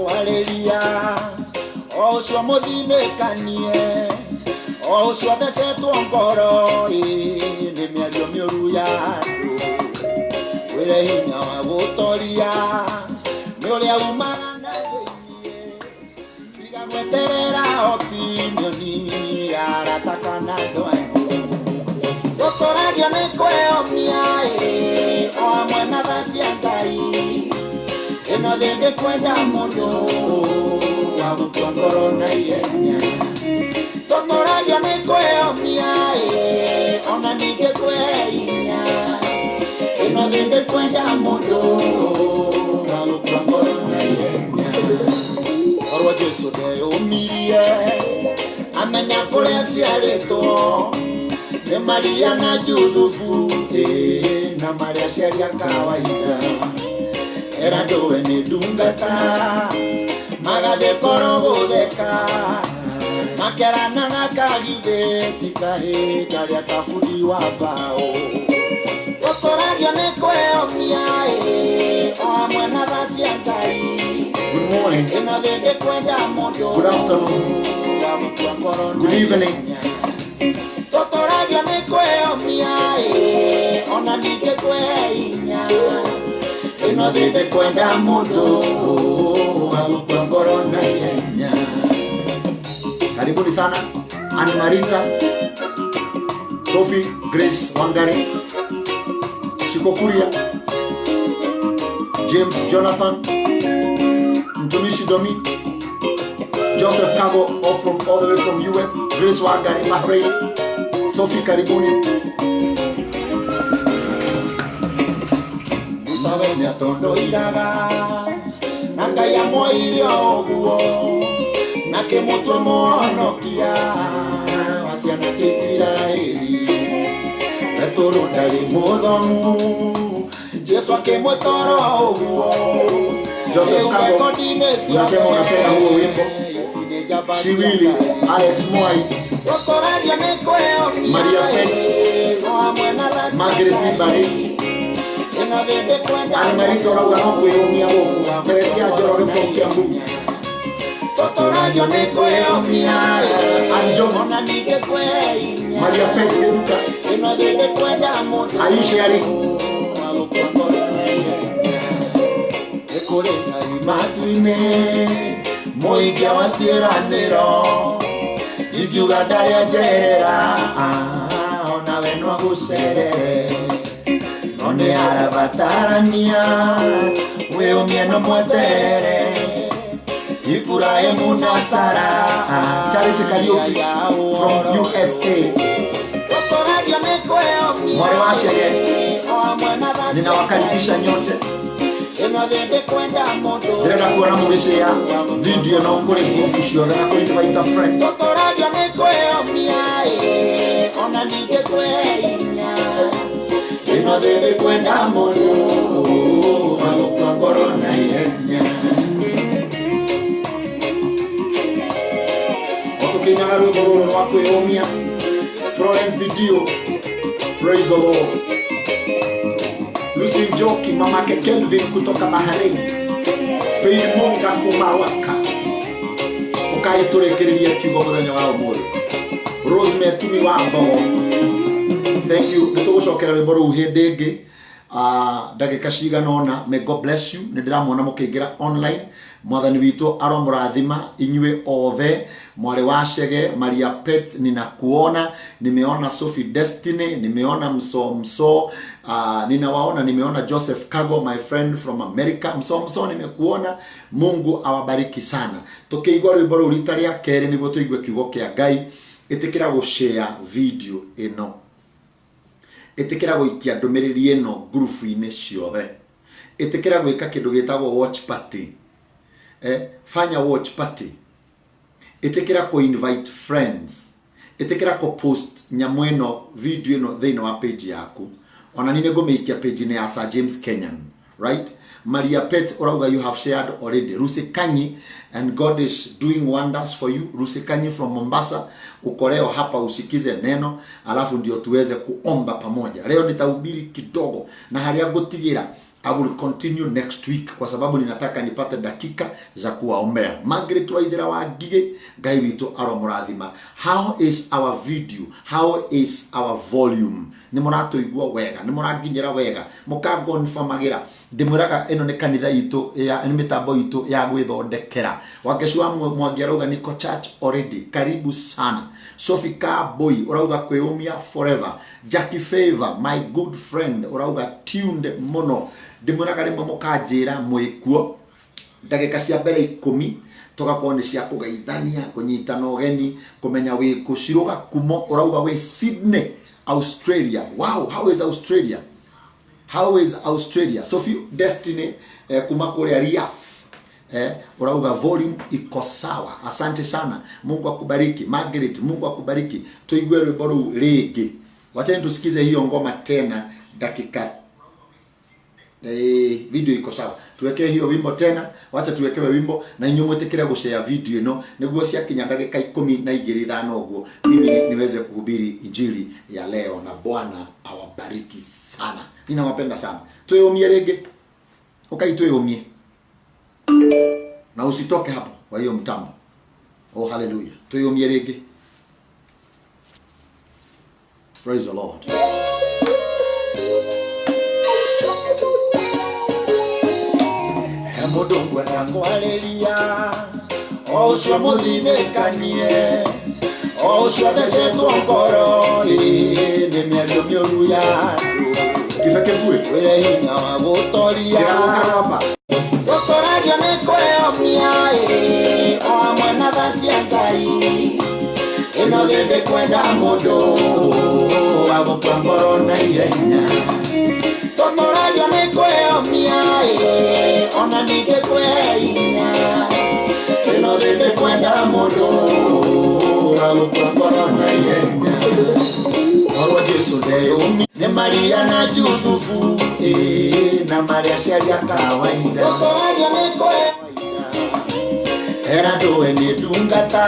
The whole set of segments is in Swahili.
kwarĩria o ũcio mũthinĩkanie o ũcio thecetwo ngoro nĩ mĩario mĩũru ya andũ wĩre hinya wa gũtoria nĩ ũrĩa umaga na thĩinĩ tiga gweterera opinioni aratakana andũ anyu tũtũragia nĩ kwĩyomia o hamwe na tha cia Ngai ĩno thĩ ndĩkwenda mũndũ wa gũtua ngoro na ihenya tũtũragia nĩ kwĩyomia ona ningĩ kwĩhinya ĩno thĩ ndĩkwenda mũndũ wa gũtua ngoro na ihenya korwo Jesũ ndeyũmirie amenya kũrĩa ciarĩtwo nĩ Maria na Juthufu na Maria ciaria kawaida era ndowe nĩ ndungata magathe koro gũtheka makerana na kagithĩti kahĩ karĩa kabundi wa mbaũ tũtũragia nĩ kwĩyomia o hamwe na tha cia Ngai. Good morning. ĩno thĩ ndĩkwenda mũndũ Good afternoon. wa gũtua ngoro Good evening. tũtũragia nĩ kwĩyomia ona ningĩ kwĩhinya ĩno thĩ ndĩkwenda mũndũ wa gũtua ngoro na ihenya. Karibuni sana Anne Marita, Sophie Grace Wangari, Shikokuria, James Jonathan, Mtumishi Domi, Joseph Kago all the way from US, Grace Wangari, Bahrain, Sophie karibuni. Musavenya tondo iraga Nanga ya moirio oguo Nake mutwa monokia Wasiana Israeli Retoro ndari muthomu Jesu akimwetoro oguo Joseph Kago, unasema unapenda huo wimbo. Shiwili, Alex Moi, Maria Pets, Margaret Ibari, Anne Marita urauga no kwĩyũmia gũkũ Teresia Njoroge from Kiambu, Totoradio nĩ kwĩyomia Anjona, Maria Pets Gĩthuka, ĩno thĩ ndĩkwenda mũndũ Aisha Ari, kũrĩ Ngai matu-inĩ mũingĩ wa ciĩranĩro ingiuga ndarĩa njerera ona we no agũcerere no nĩ arabatarania wĩyũmie na mweterere Ibrahimu na Sara Charity Kariuki from USA, Mware wa Shege, ninawakaribisha nyote. Ndĩrenda kuona mũgĩshare video no kũrĩ group ciothe na kũ-invite a friend. ĩno thĩ ndĩkwenda mũndũ wa gũtua ngoro na ihenya. Otũkĩinaga rwĩmbo rũrũ rwa kwĩyũmia Florence Didio, praise the Lord. Lucy Njoki, mamake Kelvin kutoka Bahrain, Faith Monga kumawaka ũkaitũrĩkĩrĩria kiugo mũthenya wa ũmũthĩ. Rose Metumi wa Mbogo, thank you. Nĩtũgũcokera rwĩmbo rũu hĩndĩ ĩngĩ ndagĩka cigana ũna. May God bless you. Nĩndĩramwona mũkĩingĩra online. Mwathani witũ aromũrathima inyuĩ othe. Mware wa Shege, Maria Pet ninakuona, nimeona Sophie Destiny, nimeona Mso, ninawaona, nimeona Joseph Kago, my friend from America. Mso nimekuona. Mungu awabariki sana. Tũkĩigua rwĩmbo rũu rita rĩa kerĩ nĩguo tũigue kiugo kĩa Ngai. Ĩtĩkĩra gũshare video ĩno, ĩtĩkĩra gũikia ndũmĩrĩri ĩno group-inĩ ciothe, ĩtĩkĩra gwĩka kĩndũ gĩtagwo watch party, fanya watch party, ĩtĩkĩra invite friends, ĩtĩkĩra post nyamũ ĩno video ĩno thĩinĩ wa page yaku. Ona nĩ ngũmĩikia page-inĩ ya Sir James Kenyan, right? Maria Pet urauga you have shared already. Rusi Kanyi, and God is doing wonders for you. Rusi Kanyi from Mombasa, uko leo hapa usikize neno, alafu ndio tuweze kuomba pamoja. Leo nitahubiri kidogo na hali ya gutigira I will continue next week kwa sababu ninataka nipate dakika za kuwaombea. Margaret Waithira wa Ngige, Ngai witu aromurathima. How is our video? How is our volume? Ni muratuigua wega, ni muraginyira wega, mukagonfamagira. Ndimuraga ino ni kanitha itu ya ni mitambo itu ya gwithondekera. Wakeshwa mwangiaruga niko church already. Karibu sana. Sophie Boy urauga kweyumia forever. Jackie Favor, my good friend, urauga tuned mono. Ndimuraga rimwe mukajira mwikuo ndagika cia mbere 10 tugakorwo ni cia kugeithania kunyitana ugeni kumenya wi kuciruga kumo urauga we Sydney Australia. Wow, how is Australia? How is Australia? Sophie Destiny kuma kule Riaf. Urauga volume iko sawa. Asante sana. Mungu akubariki. Margaret, Mungu akubariki. Tuigue rwimbo ruu ringi. Wacha tusikize hiyo ngoma tena dakika video iko sawa. Tuwekee hiyo wimbo tena. Wacha tuwekewe wimbo na inyo mwetekera gushare video ino niguo cia kinya ndagika 12 uguo mimi niweze kuhubiri injili ya leo, na Bwana awabariki sana. Ninawapenda sana. Tuyomie rege. Tuyomie. Na usitoke hapo kwa hiyo mtambo. Oh hallelujah. Tuyomie rege. Praise the Lord. Mudungwe na kwaleria Osho muthimekanie Osho deshetwo ngoro Ni mĩario mĩũru ya andũ Kifekefue wĩre hinya wa gũtoria Tũtũragia nĩ kwĩyomia O amwe na tha cia Ngai Ĩno thĩ kwenda mũndũ wa gũkua ngoro na ihenya Tũtũragia nĩ kwĩyomia Ona ningĩ kwĩhinya Ĩno thĩ kwenda mũndũ wa gũkua ngoro na ihenya Orwa Jesu ndeyũmi nĩ Maria na Jusufu na Maria ciaria kawaida Tũtũragia nĩ kwĩyomia Era ndũwe nĩ ndungata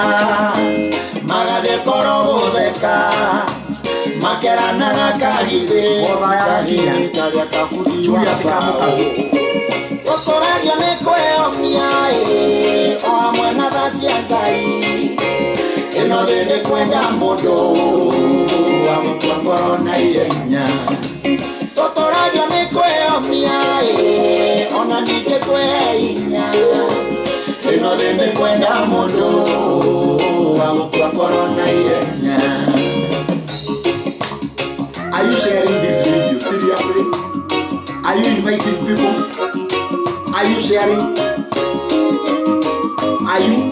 magathe koro gũtheka makeranaga kagithĩ Othaya Julia sikamuka Tũtũragia nĩ kwĩyomia O amwe na tha cia Ngai Ĩno thĩ kwenda mũndũ wa gũkua ngoro na ihenya Tũtũragia nĩ kwĩyomia Ona ningĩ kwĩhinya Ĩno thĩ kwenda mũndũ wa gũkua ngoro na ihenya Are you sharing this video? Seriously? Are you inviting people? Are you sharing? Are you?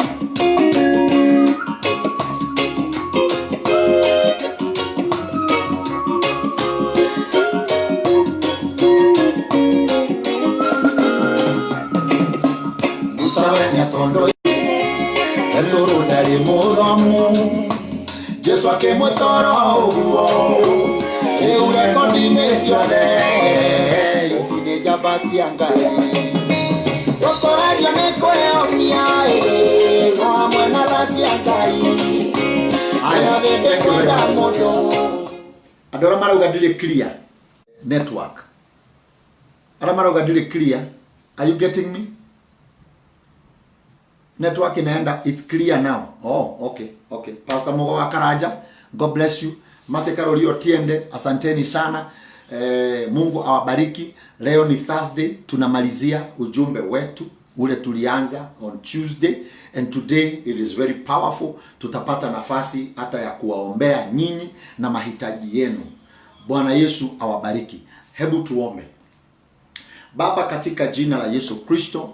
Musawenya tondo Enduru ndari muthomu Jesu akimutoro uguo Eure kondine ciothe Ici nĩ njamba cia Ngai Tũtũragia nĩ kwĩyomia O amwe na tha cia Ngai Ĩno thĩ kwenda mũndũ Andũ arĩa marauga ndĩrĩ clear network. Arĩa marauga ndĩrĩ clear. Are you getting me? Network inaenda, it's clear now. Oh, okay, okay. Pastor Mogo wa Karaja, God bless you. Mase Karoli Otiende, asanteni sana. Mungu awabariki. Leo ni Thursday, tunamalizia ujumbe wetu ule tulianza on Tuesday, and today it is very powerful. Tutapata nafasi hata ya kuwaombea nyinyi na mahitaji yenu. Bwana Yesu awabariki. Hebu tuombe. Baba, katika jina la Yesu Kristo,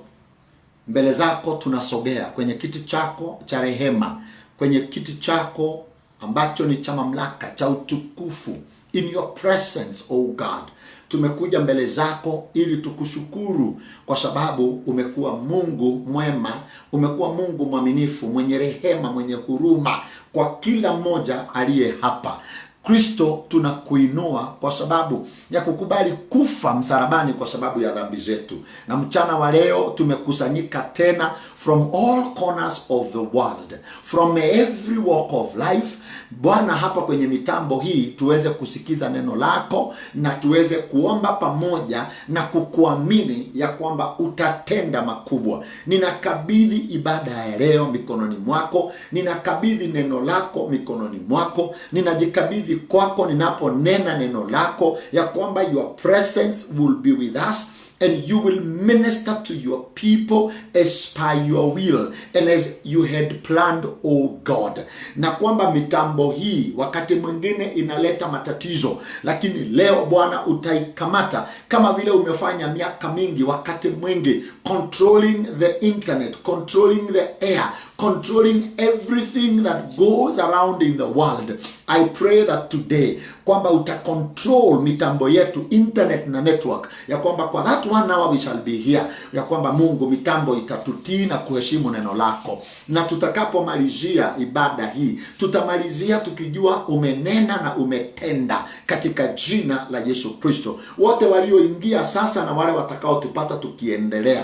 mbele zako tunasogea kwenye kiti chako cha rehema, kwenye kiti chako ambacho ni cha mamlaka, cha utukufu. In your presence, oh God, tumekuja mbele zako ili tukushukuru kwa sababu umekuwa Mungu mwema, umekuwa Mungu mwaminifu, mwenye rehema, mwenye huruma kwa kila mmoja aliye hapa. Kristo tunakuinua kwa sababu ya kukubali kufa msalabani kwa sababu ya dhambi zetu. Na mchana wa leo tumekusanyika tena from all corners of the world, from every walk of life. Bwana, hapa kwenye mitambo hii tuweze kusikiza neno lako na tuweze kuomba pamoja na kukuamini ya kwamba utatenda makubwa. Ninakabidhi ibada ya leo mikononi mwako, ninakabidhi neno lako mikononi mwako, ninajikabidhi kwako ninaponena neno lako ya kwamba your presence will be with us and you will minister to your people as per your will and as you had planned, oh God. Na kwamba mitambo hii wakati mwingine inaleta matatizo, lakini leo Bwana utaikamata kama vile umefanya miaka mingi, wakati mwingi, controlling the internet, controlling the air, controlling everything that goes around in the world. I pray that today kwamba utacontrol mitambo yetu, internet na network, ya kwamba kwa that 1 hour we shall be here, ya kwamba Mungu mitambo itatutii na kuheshimu neno lako. Na tutakapomalizia ibada hii, tutamalizia tukijua umenena na umetenda, katika jina la Yesu Kristo. Wote walioingia sasa na wale watakao tupata tukiendelea,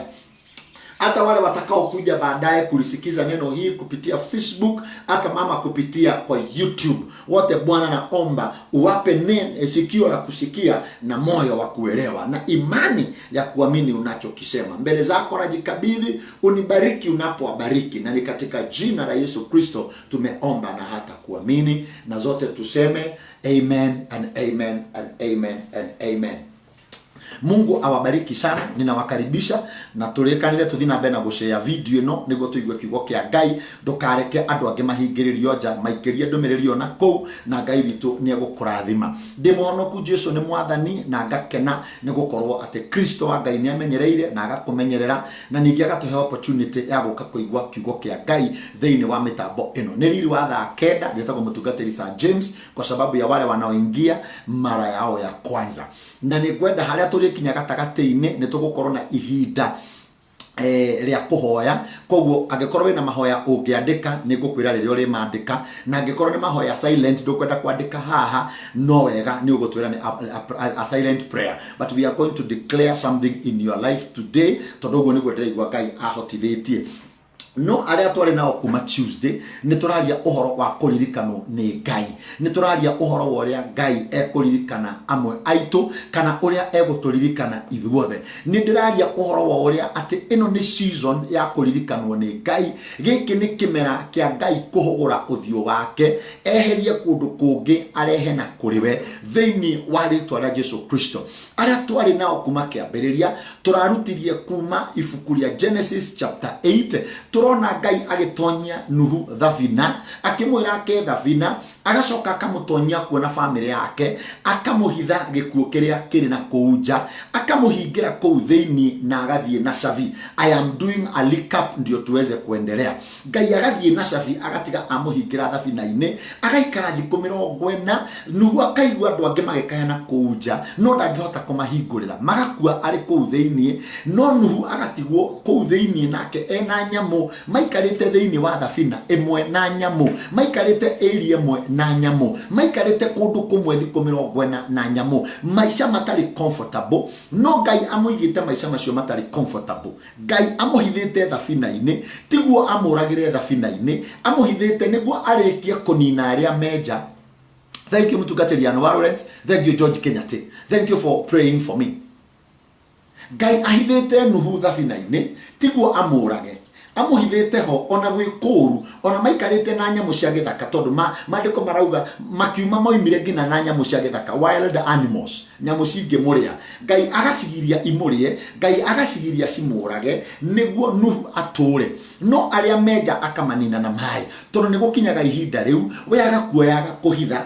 hata wale watakao kuja baadaye kulisikiza neno hii kupitia Facebook, hata mama kupitia kwa YouTube, wote Bwana naomba uwape sikio la kusikia na moyo wa kuelewa na imani ya kuamini unachokisema. Mbele zako najikabidhi, unibariki unapowabariki, na ni katika jina la Yesu Kristo tumeomba na hata kuamini, na zote tuseme amen and amen and amen and amen. Mungu awabariki sana. Ninawakaribisha na turekanire tuthina mbere na gushare video ino niguo tuigue kiugo kia Ngai, ndukareke andu ange mahingiririo nja maikirie ndumirerio na kou, na Ngai witu ni egukurathima. Ndi muhonoku Jesu ni mwathani, na ngakena ni gukorwo ati Kristo wa Ngai ni amenyereire na agakumenyerera, na ningi agatuhe opportunity ya guka kuigua kiugo kia Ngai thiini wa mitambo ino. Ni riri wa thaa 9 ndetagwo mutungatiri Sir James, kwa sababu ya wale wanaoingia mara yao ya kwanza, na ni kwenda haria turikinya gatagati-ini ni tugukorwo na ihinda ria kuhoya. Koguo angikorwo wina mahoya ungiandika ni ngukwira ririo ri mandika, na angikorwo ni mahoya silent ndukwenda kwandika haha, no wega ni ugutwira ni a silent prayer, but we are going to declare something in your life today, tondu uguo niguo ndiraigua Ngai ahotithitie. No aria twari nao kuma Tuesday ni turaria uhoro wa kuririkano ni Ngai, ni turaria uhoro wa uria Ngai ekuririkana amwe aitu kana uria eguturirikana ithuothe. Ni ndiraria uhoro wa uria ati ino ni season ya kuririkanwo ni Ngai. Giki ni kimera kia Ngai kuhugura uthio wake, eherie kundu kungi arehe na kuriwe thiini wa ritwa rĩa Jesu Kristo. Aria twari nao kuma kiambiriria turarutirie kuma ibuku rĩa Genesis chapter 8. Turona Ngai agitonya Nuhu thavina, akimwira ke thavina, agacoka akamutonyia kuona family yake, akamuhitha gikuo kiria kiri na kuuja, akamuhingira kuu thiini na agathie na shavi. I am doing a recap ndio tuweze kuendelea. Ngai agathie na shavi, agatiga amuhingira thavina-ini, agaikara thiku 40. Nuhu akaigua andu ange magekayana kuuja, no ndangihota kumahingurira, magakua ari kuu thiini. No Nuhu agatigwo kuu thiini nake ena nyamu maikarite thiini wa thavina imwe na nyamu, maikarite area imwe na nyamu, maikarite kundu kumwe thiku 40 na nyamu, maisha matari comfortable. No Ngai amuigite maisha macio matari comfortable. Ngai amuhithite thavina-ini, tiguo amuragire thavina-ini, amuhithite niguo arikie kunina aria menja. Thank you Mutungatiri Ann Lawrence, thank you George Kenyati, thank you for praying for me. Ngai ahithite Nuhu thavina-ini, tiguo amurage, amuhithite ho ona gwi kuru, ona maikarite na nyamu cia githaka, tondu mandiko marauga makiuma moimire ngina na nyamu cia githaka, wild animals, nyamu cingimuria. Ngai agacigiria imurie, Ngai agacigiria cimurage niguo Nuhu ature. No aria menja akamanina na mai, tondu ni gukinyaga ihinda riu we agakuoyaga kuhitha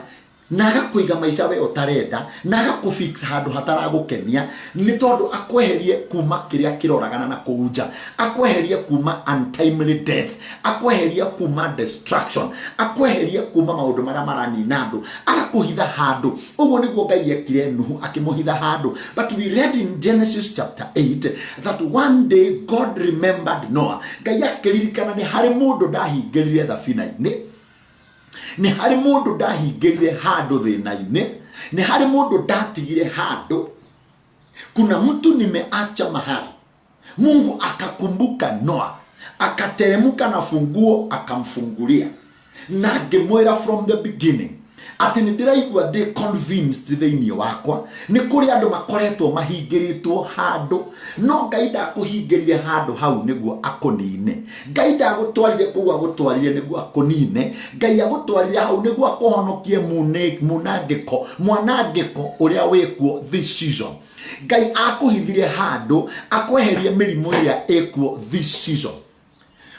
na agakuiga maisha we utarenda, na agakufix handu hataragukenia, ni tondu akweherie kuma kiria kiroragana na kuuja, akweherie kuma untimely death, akweherie kuma destruction, akweherie kuma maundu maria maranina andu, agakuhitha handu. Uguo niguo Ngai ekire Nuhu, akimuhitha handu. But we read in Genesis chapter 8 that one day God remembered Noah. Ngai akiririkana ni hari mundu ndahingirire thavina-ini. Nĩ harĩ mũndũ ndahingĩrire handũ thĩna-inĩ, nĩ harĩ mũndũ ndatigire handũ. Kuna mtu nimeacha mahali, Mungu akakumbuka Noa, akateremka na funguo akamfungulia, na ngĩmwĩra from the beginning ati nĩndĩraigua ndĩ convinced thĩinĩ wakwa nĩ kũrĩ andũ makoretwo mahingĩrĩtwo handũ, no Ngai ndakũhingĩrire handũ hau nĩguo akũnine. Ngai ndagũtwarire kũu agũtwarire nĩguo akũnine. Ngai agũtwarire hau nĩguo akũhonokie mwanangĩko ũrĩa wĩkuo this season. Ngai akũhithire handũ akweherie mĩrimũ ĩrĩa ĩkuo this season.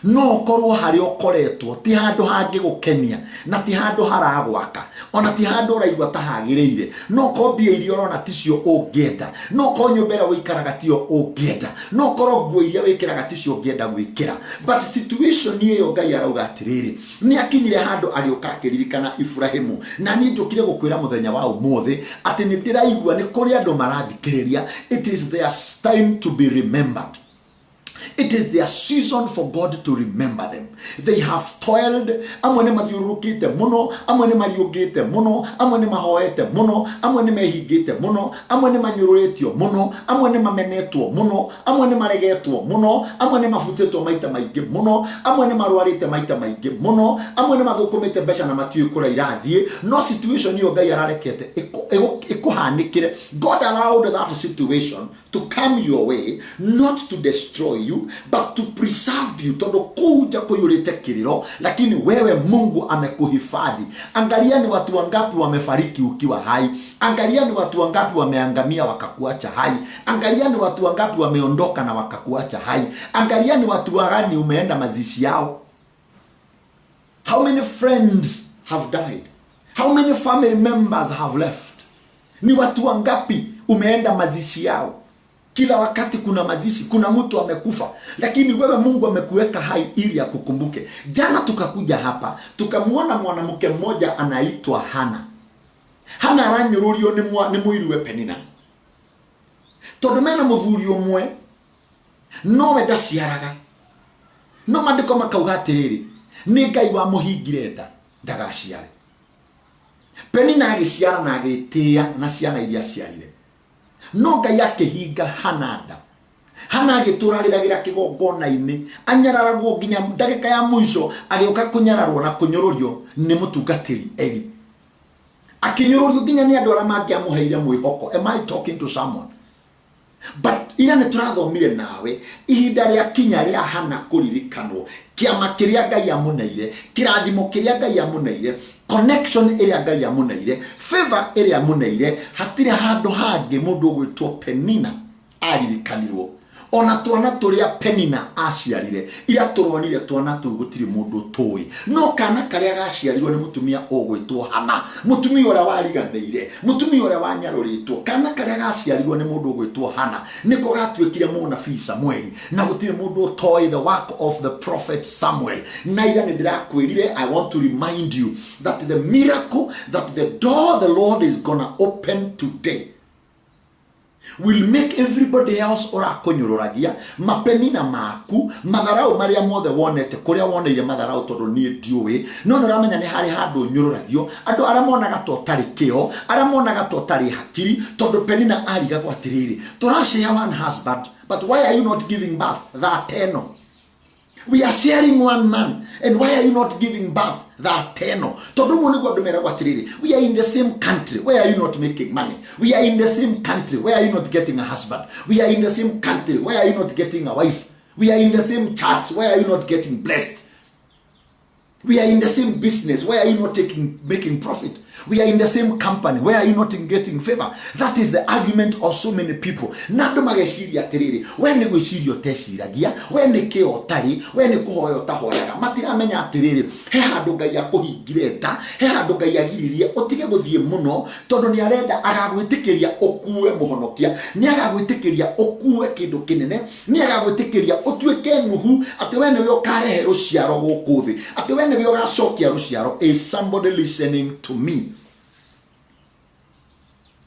No korwo harĩ okoretwo ti handũ hangĩgũkenia na ti handũ haragwaka, ona ti handũ ũraigua ta hagĩrĩire. No korwo mbia iria ũrona ticio ũngĩenda, no korwo nyũmba ĩrĩa ũikaraga tiyo ũngĩenda, no korwo nguo iria wĩkĩraga ticio ũngĩenda gwĩkĩra, but situation ĩyo Ngai arauga atĩrĩrĩ, nĩ akinyire handũ agĩũka akĩririkana Ibrahimu. Na niĩ njũkire gũkwĩra mũthenya wa ũmũthĩ atĩ nĩ ndĩraigua nĩ kũrĩ andũ marathikĩrĩria. It is their time to be remembered. It is their season for God to remember them. They have toiled. Amwe nĩ mathiũrũrũkĩte mũno, amwe nĩ mariũngĩte mũno, amwe nĩ mahoete mũno, amwe nĩ mehingĩte mũno, amwe nĩ manyũrũrĩtio mũno, amwe nĩ mamenetwo mũno, amwe nĩ maregetwo mũno, amwe nĩ mabutĩtwo maita maingĩ mũno, amwe nĩ marwarĩte maita maingĩ mũno, amwe nĩ mathũkũmĩte mbeca na matiũĩ kũrĩa irathiĩ. No situation ĩyo Ngai ararekete ĩkũhanĩkĩre. God allowed that situation to come your way, not to destroy you, but to preserve you. Tondũ kuja kuyulete kiliro, lakini wewe Mungu amekuhifadhi. Angalia ni watu wangapi wamefariki ukiwa hai. Angalia ni watu wangapi wameangamia wakakuacha hai. Angalia ni watu wangapi wameondoka na wakakuacha hai. Angalia ni watu wagani umeenda mazishi yao. How many friends have died? How many family members have left? Ni watu wangapi umeenda mazishi yao? Kila wakati kuna mazishi, kuna mtu amekufa, lakini wewe Mungu amekuweka hai ili akukumbuke. Jana tukakuja hapa, tukamuona mwanamke mmoja anaitwa Hana. Hana aranyũrũrio nĩ mũiriwe Penina. Tondũ mena mũthuri ũmwe, no we ndaciaraga. No mandĩko makauga atĩrĩrĩ, nĩ Ngai wa mũhingire nda, ndagaciare. Penina agĩciara na agĩtĩa na ciana iria ciarire. No Ngai akĩhinga Hana nda. Hana agĩtũrarĩragĩra kĩgongona-inĩ, anyararagwo nginya ndagĩka ya mũico, agĩũka kũnyararwo na kũnyũrũrio nĩ mũtungatĩri Eli. Akĩnyũrũrio nginya nĩ andũ arĩa mangĩamũheire mwĩhoko. Am I talking to someone? But ira nĩ tũrathomire nawe ihinda rĩa kinya rĩa Hana kũririkanwo, kĩama kĩrĩa Ngai amũneire, kĩrathimo kĩrĩa Ngai amũneire, connection ĩrĩa Ngai amũneire, favor ĩrĩa amũneire. Hatirĩ handũ hangĩ mũndũ ũgwĩtwo Penina aririkanirwo. Ona twana tũrĩa Penina aciarire, ira tũronire twana tũu gũtirĩ mũndũ tũĩ. No kana karĩa gaciarirwo nĩ mũtumia ũgwĩtwo Hana, mũtumia ũrĩa wariganĩire, mũtumia ũrĩa wanyarũrĩtwo. Kana karĩa gaciarirwo nĩ mũndũ ũgwĩtwo Hana nĩko gatuĩkire mũnabii Samueli, na gũtirĩ mũndũ ũtoĩ the work of the prophet Samuel. Na ira nĩ ndĩrakwĩrire, I want to remind you that the miracle, that the door the Lord is gonna open today will make everybody else orakonyororagia mapenina maku matharau maria mothe wonete kuria woneire matharau tondu nie ndiuwi no noramenya ni hari handu nyororagio andu ara monaga to tari kio ara monaga to tari hakiri tondu Penina ariga gwatiriri turashare one husband, but why are you not giving birth that 10? We are sharing one man, and why are you not giving birth that 10? We are in the same country. Why are you not making money? We are in the same country. Why are you not getting a husband? We are in the same country. Why are you not getting a wife? We are in the same church. Why are you not getting blessed? We are in the same business. Why are you not making profit? We are in the same company. Why are you not getting favor? That is the argument of so many people. Nando mageshiria terere. When we see your teshiragia, when the ke otari, when the kohoyo tahoyaga, matira menya terere. He hadoga ya kohigireta, he hadoga ya giriria, otige guthie muno, tondu ni arenda agagwitikiria okuwe muhonokia, ni agagwitikiria okuwe kindu kinene, ni agagwitikiria otuike nuhu, ati wene we okarehe ruciaro guku thi, ati wene we ogacokia ruciaro. Is somebody listening to me?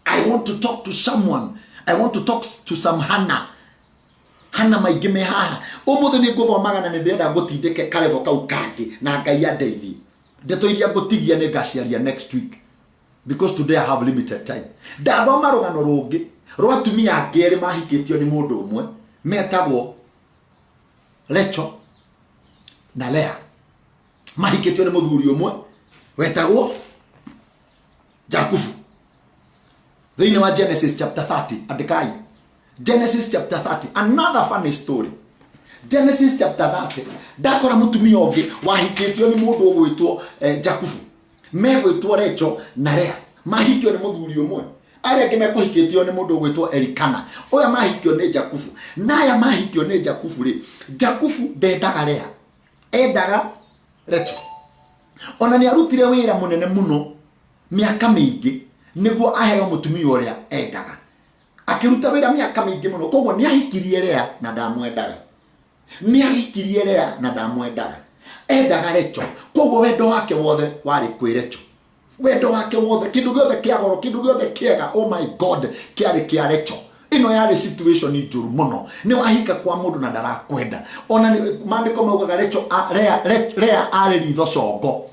I want to talk to someone. I want to talk to some Hannah. Hannah maigime haha. Omothe ni nguthomaga na ndirenda gutindike karevo kau kangi na Ngai andeithi. ndeto iria ngutigia ni ngaciaria next week because today I have limited time. Ndathoma rugano rungi rwa atumia ngeri mahikitio ni mundu umwe metagwo Rachel na Leah. Mahikitio ni muthuri umwe wetagwo Jacob. Thini wa Genesis chapter 30 andikai. Genesis chapter 30, another funny story. Genesis chapter 30, ndakora mutumia ungi wahikitio ni mundu ugwitwo Jacob. Megwitwo Rachel na Leah. Mahikio ni muthuri umwe. Aria angi mekuhikitio ni mundu ugwitwo Elikana. Oya mahikio ni Jacob. Naya mahikio ni Jacob ri. Jacob ndendaga Leah. Endaga Rachel. Ona ni arutire wira munene muno miaka mingi niguo aheo mutumia uria endaga. Akiruta wira miaka mingi muno koguo ni ahikirie Leah na ndamwendaga. Ni ahikirie Leah na ndamwendaga. Endaga Rachel. Koguo wendo wake wothe wari kwi Rachel. Wendo wake wothe kindu giothe kia goro, kindu giothe kiega, oh my God, kiari kia Rachel. Ino yari situation ni njuru muno. Ni wahika kwa mundu na ndarakwenda. Ona ni maandiko maugaga Rachel Leah ari ritho congo.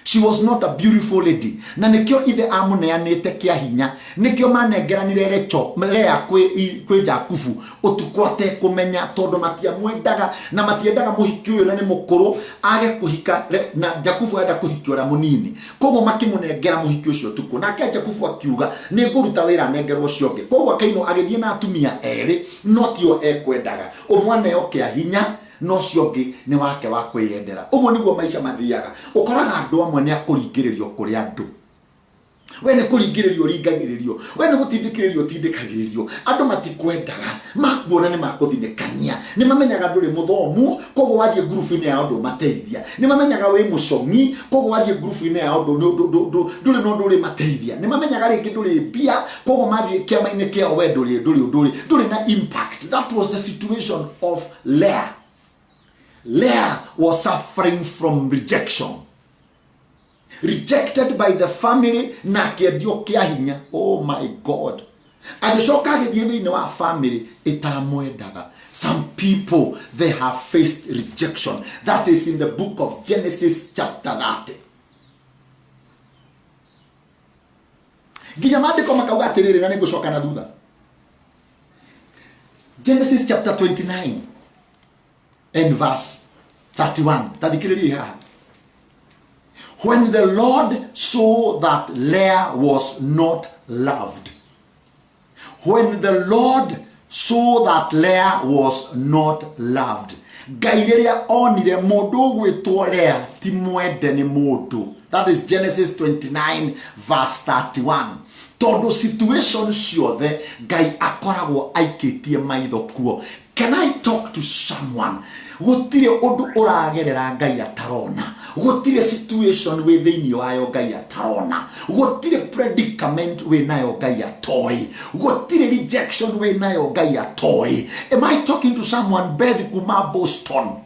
She was not a beautiful lady. Na nikio ithe amuneanite kia hinya. Nikio manengeranire Leah kwi Jacob utukwate kumenya tondu matiamwendaga na matiendaga muhiki uyu na ni mukuru age kuhika na Jacob aenda kuhiki ura munini. Koguo makimunengera muhiki ucio tuku. Nake Jacob akiuga ni nguruta wira nengerwo cionge. Koguo akaino agithie na atumia eri notio ekwendaga. Umwana yoke hinya no ciongi ni wake wa kwiyendera. Uguo niguo maisha mathiaga. Ukoraga andu amwe ni akuringiririo kuri andu. We ni kuringiririo ringagiririo. We ni gutindikiririo tindikagiririo. Andu matikwendaga. Makuona ni makuthinekania. Ni mamenyaga nduri muthomu koguo wathie group-ini ya andu mateithia. Ni mamenyaga we mucongi koguo wathie group-ini ya andu nduri no nduri mateithia. Ni mamenyaga ringi nduri bia koguo mathie kiama-ini kia we nduri na impact. That was the situation of Leah. Leah was suffering from rejection. Rejected by the family na kedio kia hinya. Oh my God. Agishoka agithie thini wa family itamwendaga. Some people, they have faced rejection. That is in the book of Genesis chapter 30. Ginya maandiko makauga atiriri na nigucoka na thutha. Genesis chapter 29 and verse 31. When the Lord saw that Leah was not loved. When the Lord saw that Leah was not loved. Gaireria onire mundu gwitwo Leah ti mwende ni mundu. That is Genesis 29 verse 31. Todo situation ciothe Ngai akoragwo aikitie maitho kuo. Can I talk to someone? Gutire undu uragerera Ngai atarona. Gutire situation we thini wayo Ngai atarona. Gutire predicament we nayo Ngai atoi. Gutire rejection we nayo Ngai atoi. Am I talking to someone? Beth kuma Boston.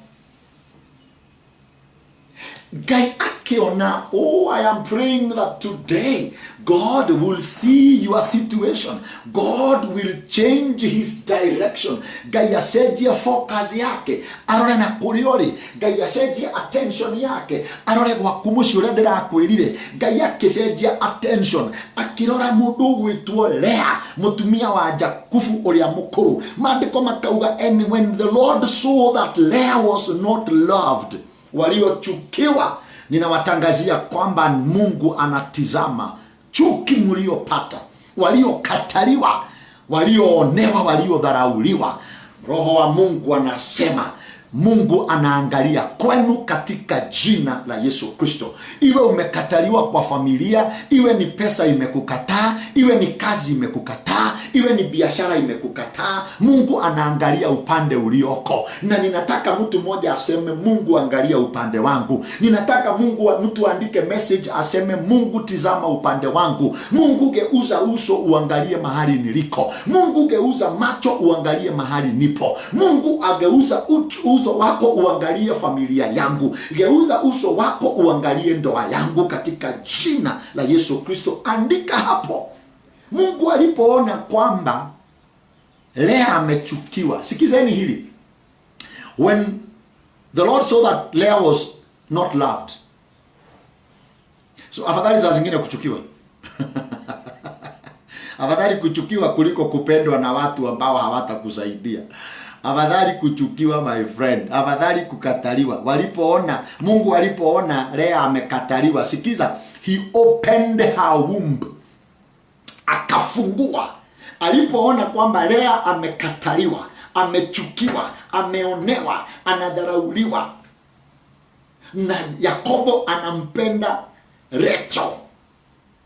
Ngai akiona, oh, I am praying that today God will see your situation. God will change his direction. Ngai acenjie focus yake. Arore na kuriori. Ngai acenjie attention yake. Arore gwaku muci uria ndirakwirire. Ngai akicenjie attention. Akirora mundu gwitwo Leah, mutumia wa Jacob uria mukuru. Maandiko makauga, and when the Lord saw that Leah was not loved, waliochukiwa, ninawatangazia kwamba Mungu anatizama chuki mliopata, waliokataliwa, walioonewa, waliodharauliwa. Roho wa Mungu anasema Mungu anaangalia kwenu katika jina la Yesu Kristo. Iwe umekataliwa kwa familia, iwe ni pesa imekukataa, iwe ni kazi imekukataa, iwe ni biashara imekukataa, Mungu anaangalia upande ulioko. Na ninataka mtu mmoja aseme, Mungu angalia upande wangu. Ninataka mtu andike message aseme, Mungu tizama upande wangu. Mungu geuza uso uangalie mahali niliko. Mungu geuza macho uangalie mahali nipo. Mungu ageuza uso wako uangalie familia yangu. Geuza uso wako uangalie ndoa yangu katika jina la Yesu Kristo. Andika hapo. Mungu alipoona kwamba Leah amechukiwa. Sikizeni hili. When the Lord saw that Leah was not loved, So afadhali za zingine kuchukiwa. Afadhali kuchukiwa kuliko kupendwa na watu ambao hawatakusaidia. Afadhali kuchukiwa, my friend. Afadhali kukataliwa. Mungu alipoona Lea amekataliwa, sikiza, he opened her womb. Akafungua. Alipoona kwamba Lea amekataliwa, amechukiwa, ameonewa, anadharauliwa, na Yakobo anampenda Rachel,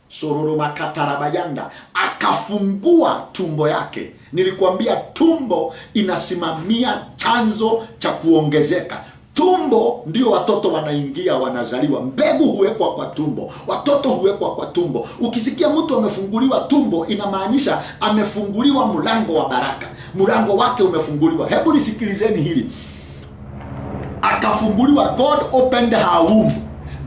sororo makatarabayanda, akafungua tumbo yake. Nilikuambia tumbo inasimamia chanzo cha kuongezeka. Tumbo ndio watoto wanaingia, wanazaliwa. Mbegu huwekwa kwa tumbo, watoto huwekwa kwa tumbo. Ukisikia mtu amefunguliwa tumbo, inamaanisha amefunguliwa mlango wa baraka, mlango wake umefunguliwa. Hebu nisikilizeni hili. Akafunguliwa, God opened her womb,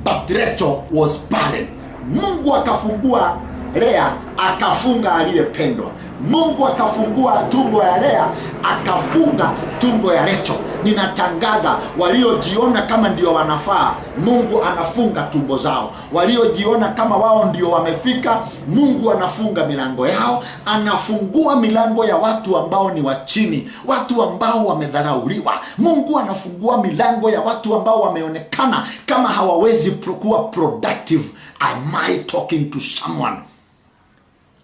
but Rachel was barren. Mungu akafungua Lea, akafunga aliyependwa. Mungu akafungua tumbo ya Lea, akafunga tumbo ya Rachel. Ninatangaza, waliojiona kama ndio wanafaa, Mungu anafunga tumbo zao. Waliojiona kama wao ndio wamefika, Mungu anafunga milango yao. Anafungua milango ya watu ambao ni wa chini, watu ambao wamedharauliwa. Mungu anafungua milango ya watu ambao wameonekana kama hawawezi kuwa productive. Am I talking to someone?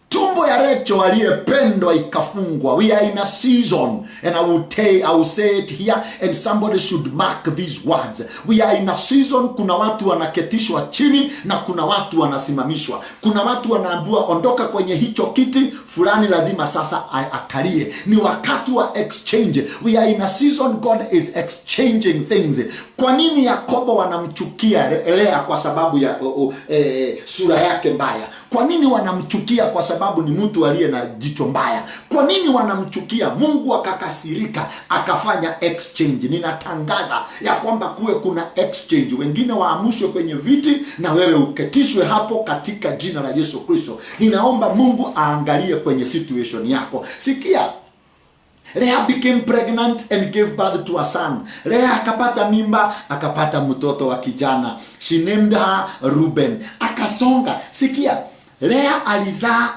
Tumbo ya Rachel aliyependwa ikafungwa. We are in a season, and I will say it here, and somebody should mark these words. We are in a season. Kuna watu wanaketishwa chini na kuna watu wanasimamishwa. Kuna watu wanaambiwa ondoka kwenye hicho kiti fulani, lazima sasa akalie. Ni wakati wa exchange. We are in a season, God is exchanging things. Kwa nini Yakobo wanamchukia Lea? Kwa sababu ya sura yake mbaya. Kwa nini wanamchukia? Kwa sababu ni mtu aliye na jicho mbaya. Kwa nini wanamchukia? Mungu akakasirika, akafanya exchange. Ninatangaza ya kwamba kuwe kuna exchange. Wengine waamushwe kwenye viti na wewe uketishwe hapo katika jina la Yesu Kristo. Ninaomba Mungu aangalie kwenye situation yako. Sikia, Lea became pregnant and gave birth to a son. Lea akapata mimba, akapata mtoto wa kijana. She named her Reuben. Akasonga. Sikia, Lea alizaa,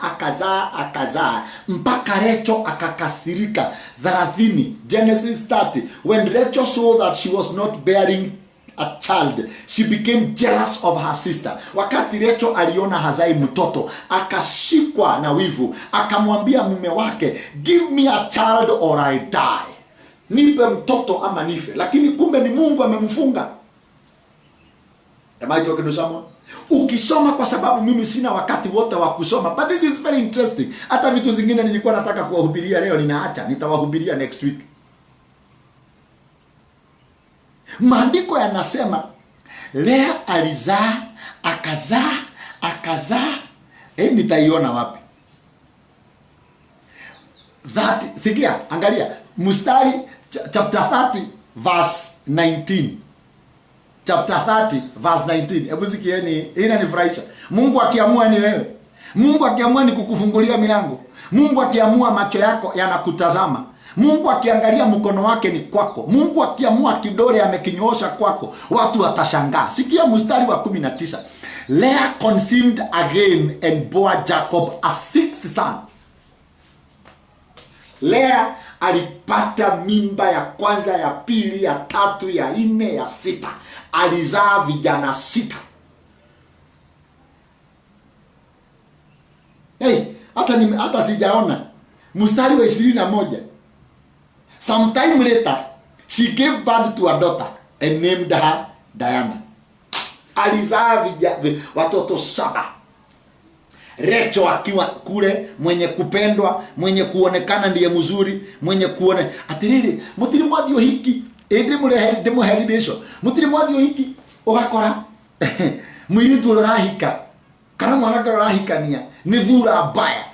akazaa mpaka Rachel akakasirika. 30, Genesis 30. When Rachel saw that she was not bearing a child, she became jealous of her sister. Wakati Rachel aliona hazai mtoto, akashikwa na wivu. Akamwambia mume wake, give me a child or I die. Nipe mtoto ama nife. Lakini kumbe ni Mungu amemfunga. Am I talking to someone? Ukisoma, kwa sababu mimi sina wakati wote wa kusoma, but this is very interesting. Hata vitu zingine nilikuwa nataka kuwahubiria leo ninaacha, nitawahubiria next week. Maandiko yanasema Lea alizaa, akazaa. Nitaiona wapi? Sikia, angalia mstari chapter 30 verse 19. Chapter 30 verse 19. Hebu sikieni, inanifurahisha. Mungu akiamua ni wewe. Mungu akiamua ni kukufungulia milango. Mungu akiamua macho yako yanakutazama. Mungu akiangalia mkono wake ni kwako. Mungu akiamua kidole amekinyoosha kwako, watu watashangaa. Sikia mstari wa 19. Leah conceived again and bore Jacob a 6th son. Lea alipata mimba ya kwanza, ya pili, ya tatu, ya 4, ya 6. Alizaa vijana 6. Hata sijaona mstari wa 21. Sometime later she gave birth to a daughter and named her Diana. Alizaa watoto 7. Rachel akiwa kule, mwenye kupendwa, mwenye kuonekana ndiye mzuri, mwenye kuone atiriri mutiri mwadio hiki demo helibesho mutiri mwadio hiki ogakora mwiritu urahika kana mwanaka urahikania ni thura mbaya.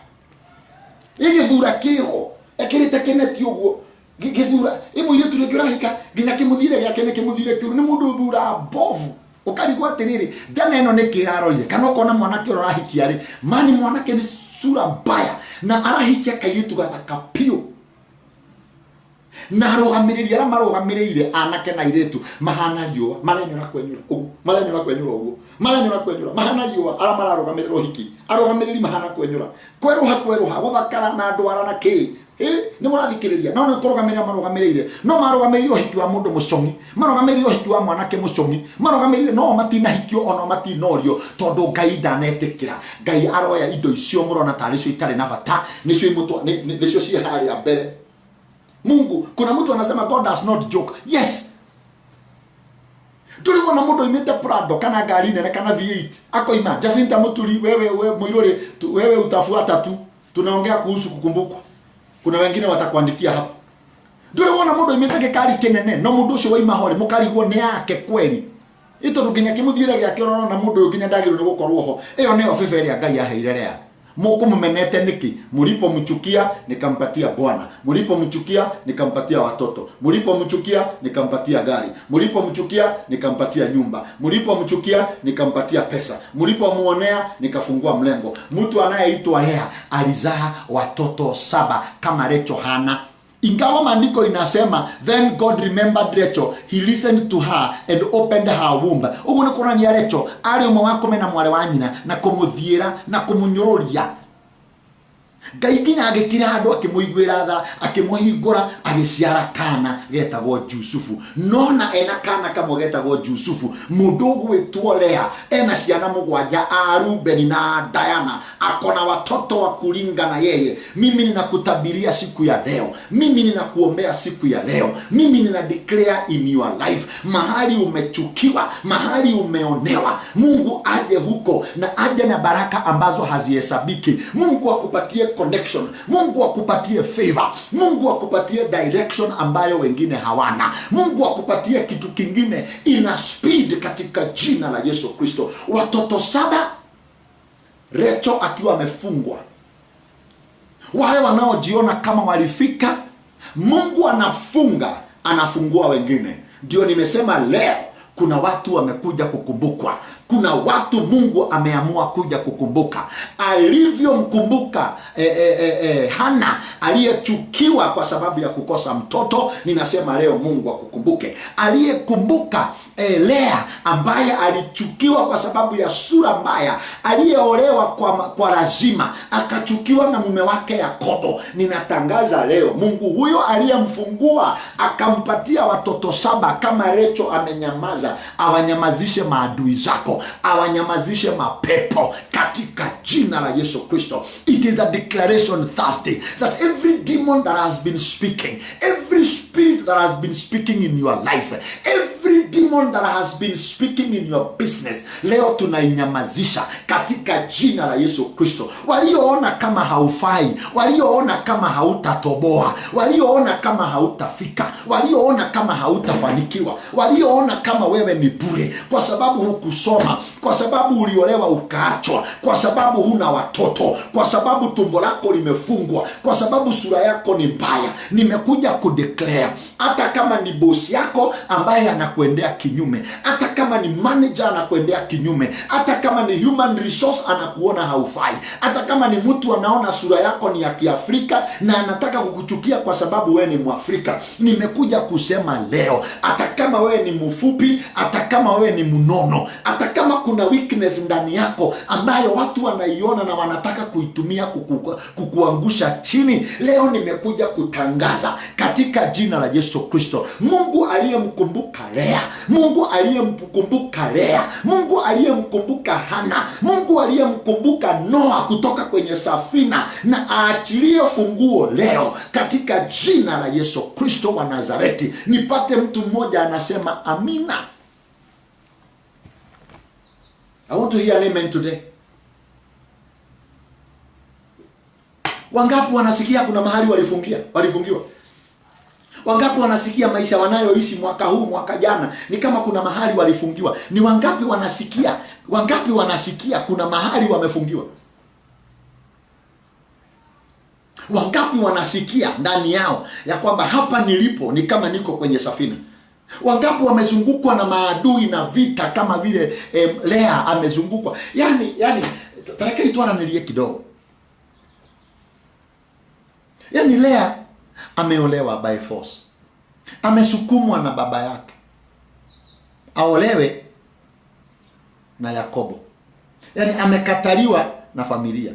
Igi thura kiho ekirite keneti uguo githura imwiritu urahika ginya kimuthire gyake ne kimuthire kiuru ni mundu thura bovu. Ukarigwa atiriri jana eno ni kirarorie kana ukona mwanake urahikia ri mani mwanake ni sura mbaya na arahikia kairitu gathaka pio. na rogamiriria ra marogamirire anake na iretu mahana riua marenyora kwenyura mahana riua ara mararogamirira hiki arogamiriri mahana kwenyura kweruha guthakara na ndwara na ki ni murathikiriria no kurogamirira marogamirire no marogamirire hiki wa mundu mucongi marogamirire hiki wa mwanake mucongi marogamirire no matina hikio ono matinorio tondu Ngai ndanetikira Ngai aroya indo icio murona tari cio itari na bata nicio imutwa nicio cie haria mbere. Mungu, kuna mtu anasema God does not joke. Yes. Tuliko na mtu imete Prado kana gari nene kana V8 akoima Jacinta Muturi wewe Muirore wewe utafuata tu tunaongea kuhusu kukumbukwa. Kuna wengine watakuandikia hapo. Tuliko na mtu imete kari kenene no mundu ucio waima hore mukarigwo ne yake kweli. Ito tukinya kimuthire gya kiroro na mundu ukinya ndagiro ni gukorwo ho. Iyo niyo feferi ya Ngai aheire rea. Mukumumenete niki mulipomchukia nikampatia Bwana, mulipomchukia nikampatia watoto, mulipomchukia nikampatia gari, mulipomchukia nikampatia nyumba, mulipomchukia nikampatia pesa, mulipomuonea nikafungua mlengo. Mtu anayeitwa Lea alizaa watoto 7 kama Rachel Hana. Ingawa maandiko inasema then God remembered Rachel, he listened to her and opened her womb. Ugu ni kurani ya Rachel ari umwe wa kumena mwale wa nyina na kumuthiira na kumunyururia. Ngai nginya agikira handu akimuiguira tha akimuhingura agiciara kana getagwo Jusufu. Nona ena kana kamwe getagwo Jusufu mundu gwitwo Lea ena ciana 7 Rubeni na Diana akona watoto wa kulingana yeye. Mimi ninakutabiria siku ya leo, mimi ninakuombea siku ya leo, mimi nina declare in your life, mahali umechukiwa, mahali umeonewa, Mungu aje huko na aje na baraka ambazo hazihesabiki. Mungu akupatie connection, Mungu akupatie favor, Mungu akupatie direction ambayo wengine hawana, Mungu akupatie kitu kingine ina speed katika jina la Yesu Kristo. Watoto 7 Rachel akiwa amefungwa. Wale wanaojiona kama walifika, Mungu anafungua wengine. Ndio nimesema leo kuna watu wamekuja kukumbukwa. Kuna watu Mungu ameamua kuja kukumbuka. Alivyomkumbuka Hana aliyechukiwa kwa sababu ya kukosa mtoto, ninasema leo Mungu akukumbuke. Aliyekumbuka Lea ambaye alichukiwa kwa sababu ya sura mbaya, aliyeolewa kwa lazima, akachukiwa na mume wake Yakobo, ninatangaza leo Mungu huyo aliyemfungua akampatia watoto 7 kama Rachel amenyamaza, awanyamazishe maadui zako, awanyamazishe mapepo katika jina la Yesu Kristo. It is a declaration Thursday that every demon that has been speaking, every spirit that has been speaking in your life, every demon that has been speaking in your business, leo tunainyamazisha katika jina la Yesu Kristo. Walioona kama haufai, walioona kama hautatoboa, walioona kama hautafika, walioona kama hautafanikiwa, walioona kama wewe ni bure kwa sababu hukusoma, kwa sababu uliolewa ukaachwa, kwa sababu huna watoto, kwa sababu tumbo lako limefungwa, kwa sababu sura yako ni mbaya, nimekuja kudeclare, hata kama ni boss yako ambaye anakuendea kinyume, hata kama ni manager anakuendea kinyume, hata kama ni human resource anakuona haufai, hata kama ni mtu anaona sura yako ni ya Kiafrika na anataka kukuchukia kwa sababu wewe ni Mwafrika, nimekuja kusema leo, hata kama wewe ni mfupi, hata kama wewe ni mnono, hata kama kuna weakness ndani yako ambayo watu wanaiona na wanataka kuitumia kukuangusha chini, leo nimekuja kutangaza katika jina la Yesu Kristo, Mungu aliyemkumbuka Lea, Mungu aliyemkumbuka Lea, Mungu aliyemkumbuka Hana, Mungu aliyemkumbuka Noa kutoka kwenye safina, na aachilie funguo leo katika jina la Yesu Kristo wa Nazareti. Nipate mtu mmoja anasema amina. I want to hear an amen today. Wangapi wanasikia kuna mahali walifungiwa? Wangapi wanasikia maisha wanayoishi mwaka huu, mwaka jana ni kama kuna mahali walifungiwa? Ni wangapi wanasikia? Wangapi wanasikia kuna mahali wamefungiwa? Wangapi wanasikia ndani yao ya kwamba hapa nilipo ni kama niko kwenye safina? Wangapi wamezungukwa na maadui na vita kama vile Lea amezungukwa? Yani taraka itwara nilie kidogo. Yani Lea ameolewa by force. amesukumwa na baba yake aolewe na Yakobo. Yaani amekataliwa na familia,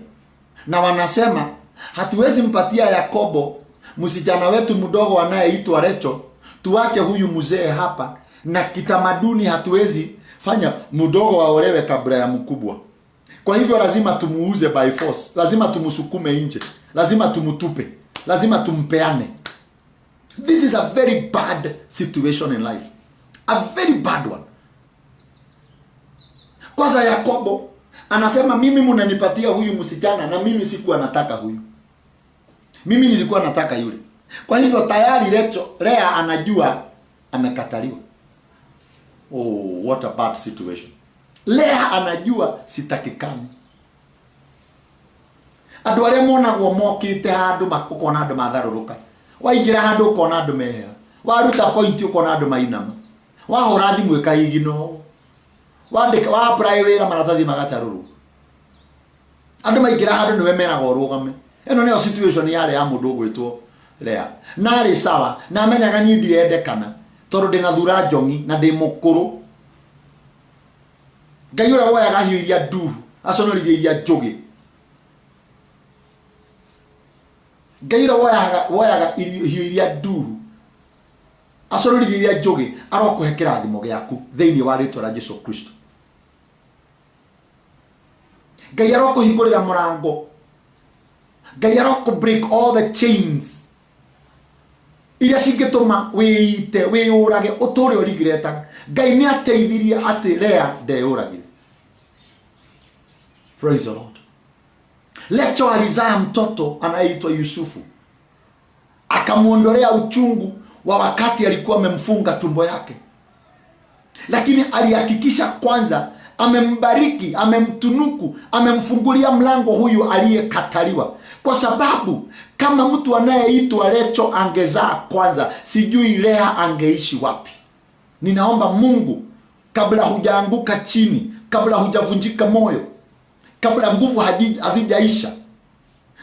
na wanasema hatuwezi mpatia Yakobo msichana wetu mdogo anayeitwa Recho, tuache huyu mzee hapa, na kitamaduni hatuwezi fanya mdogo aolewe kabla ya mkubwa. Kwa hivyo lazima tumuuze by force, lazima tumusukume nje, lazima tumutupe, lazima tumpeane. This is a very bad situation in life, a very bad one. Kwanza Yakobo anasema mimi mnanipatia huyu msichana na mimi sikuwa nataka huyu, mimi nilikuwa nataka yule. Kwa hivyo tayari Lea anajua amekataliwa. Oh, what a bad situation. Lea anajua sitakikani. Andu aria monagwo mokite handu ukona andu matharuruka, waingira handu ukona andu mehera, waruta point ukona andu mainama, wahora thimu ikaigino, wandika wa apply wira maratathi magataruru, andu maingira handu niwe meragwo rugame. Eno niyo situation yale ya mundu gwitwo Lea. Nari sawa na amenyaga ni ndiendekana tondu ndina thura njongi na ndi mukuru. Ngai ura woyaga hiũ iria nduhu aconorithia iria njugi. Ngai ura woyaga hiũ iria nduhu aconorithia iria njugi arokuhe kĩrathimo gĩaku thĩinĩ wa rĩtwa rĩa Jesũ Kristo. Ngai arokũhingũrĩra mũrango, Ngai arokũ-break all the chains iria cingĩtũma wĩite wĩũrage ũtũũre ũringĩrĩtaga. Ngai nĩ ateithirie atĩ Lea ndeũragire. Praise the Lord. Lecho alizaa mtoto anayeitwa Yusufu, akamuondolea uchungu wa wakati alikuwa amemfunga tumbo yake, lakini alihakikisha kwanza amembariki, amemtunuku, amemfungulia mlango huyu aliyekataliwa. Kwa sababu kama mtu anayeitwa Lecho angezaa kwanza, sijui Lea angeishi wapi. Ninaomba Mungu, kabla hujaanguka chini, kabla hujavunjika moyo, kabla nguvu hazijaisha,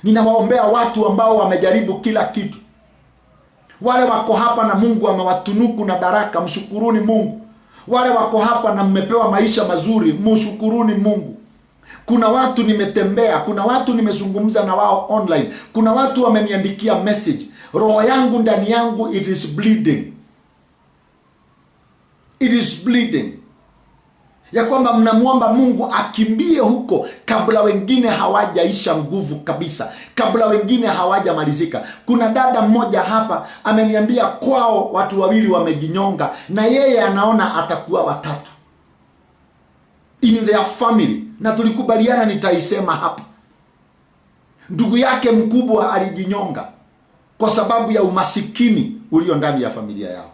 ninawaombea watu ambao wamejaribu kila kitu. Wale wako hapa na Mungu amewatunuku na baraka, mshukuruni Mungu. Wale wako hapa na mmepewa maisha mazuri, mshukuruni Mungu. Kuna watu nimetembea, kuna watu nimezungumza na wao online, kuna watu wameniandikia message, roho yangu ndani yangu it is bleeding. It is bleeding. Ya kwamba mnamuomba Mungu akimbie huko kabla wengine hawajaisha nguvu kabisa, kabla wengine hawajamalizika. Kuna dada mmoja hapa ameniambia kwao watu wawili wamejinyonga na yeye anaona atakuwa watatu in their family, na tulikubaliana nitaisema hapa. Ndugu yake mkubwa alijinyonga kwa sababu ya umasikini ulio ndani ya familia yao.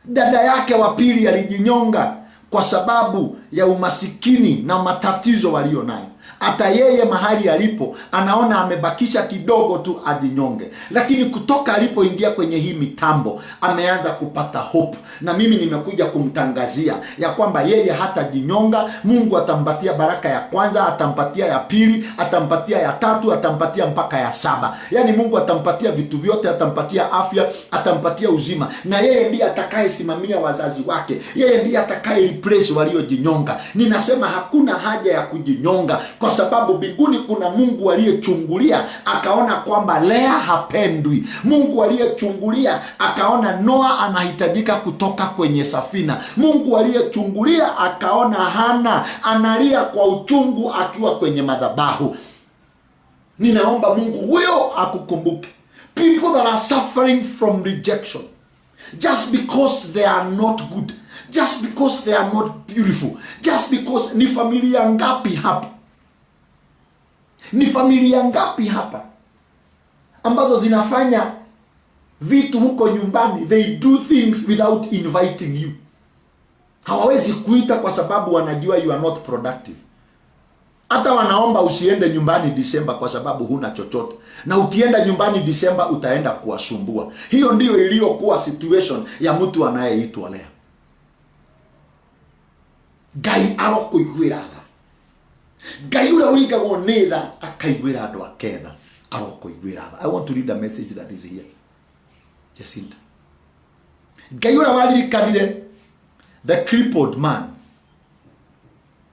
Dada yake wa pili alijinyonga kwa sababu ya umasikini na matatizo walio nayo. Hata yeye mahali alipo anaona amebakisha kidogo tu ajinyonge, lakini kutoka alipoingia kwenye hii mitambo ameanza kupata hope, na mimi nimekuja kumtangazia ya kwamba yeye hata jinyonga. Mungu atampatia baraka ya kwanza, atampatia ya pili, atampatia ya tatu, atampatia mpaka ya 7. Yani Mungu atampatia vitu vyote, atampatia afya, atampatia uzima, na yeye ndiye atakayesimamia wazazi wake, yeye ndiye atakaye replace waliojinyonga. Ninasema hakuna haja ya kujinyonga, kwa sababu mbinguni kuna Mungu aliyechungulia akaona kwamba Lea hapendwi. Mungu aliyechungulia akaona Noa anahitajika kutoka kwenye safina. Mungu aliyechungulia akaona Hana analia kwa uchungu akiwa kwenye madhabahu. Ninaomba Mungu huyo akukumbuke. People that are suffering from rejection just because they are not good, just because they are not beautiful, just because. Ni familia ngapi hapa? Ni familia ngapi hapa ambazo zinafanya vitu huko nyumbani, they do things without inviting you. Hawawezi kuita kwa sababu wanajua you are not productive. Hata wanaomba usiende nyumbani Disemba kwa sababu huna chochote, na ukienda nyumbani Disemba utaenda kuwasumbua. Hiyo ndiyo iliyokuwa situation ya mtu anayeitwa Lea. Ngai arokuiguiraga, Ngai ura uigagwo nĩ tha akaiguĩra andũ ake tha, arokuiguĩra tha. I want to read a message that is here. Jacinta, Ngai ũrĩa waririkanire the crippled man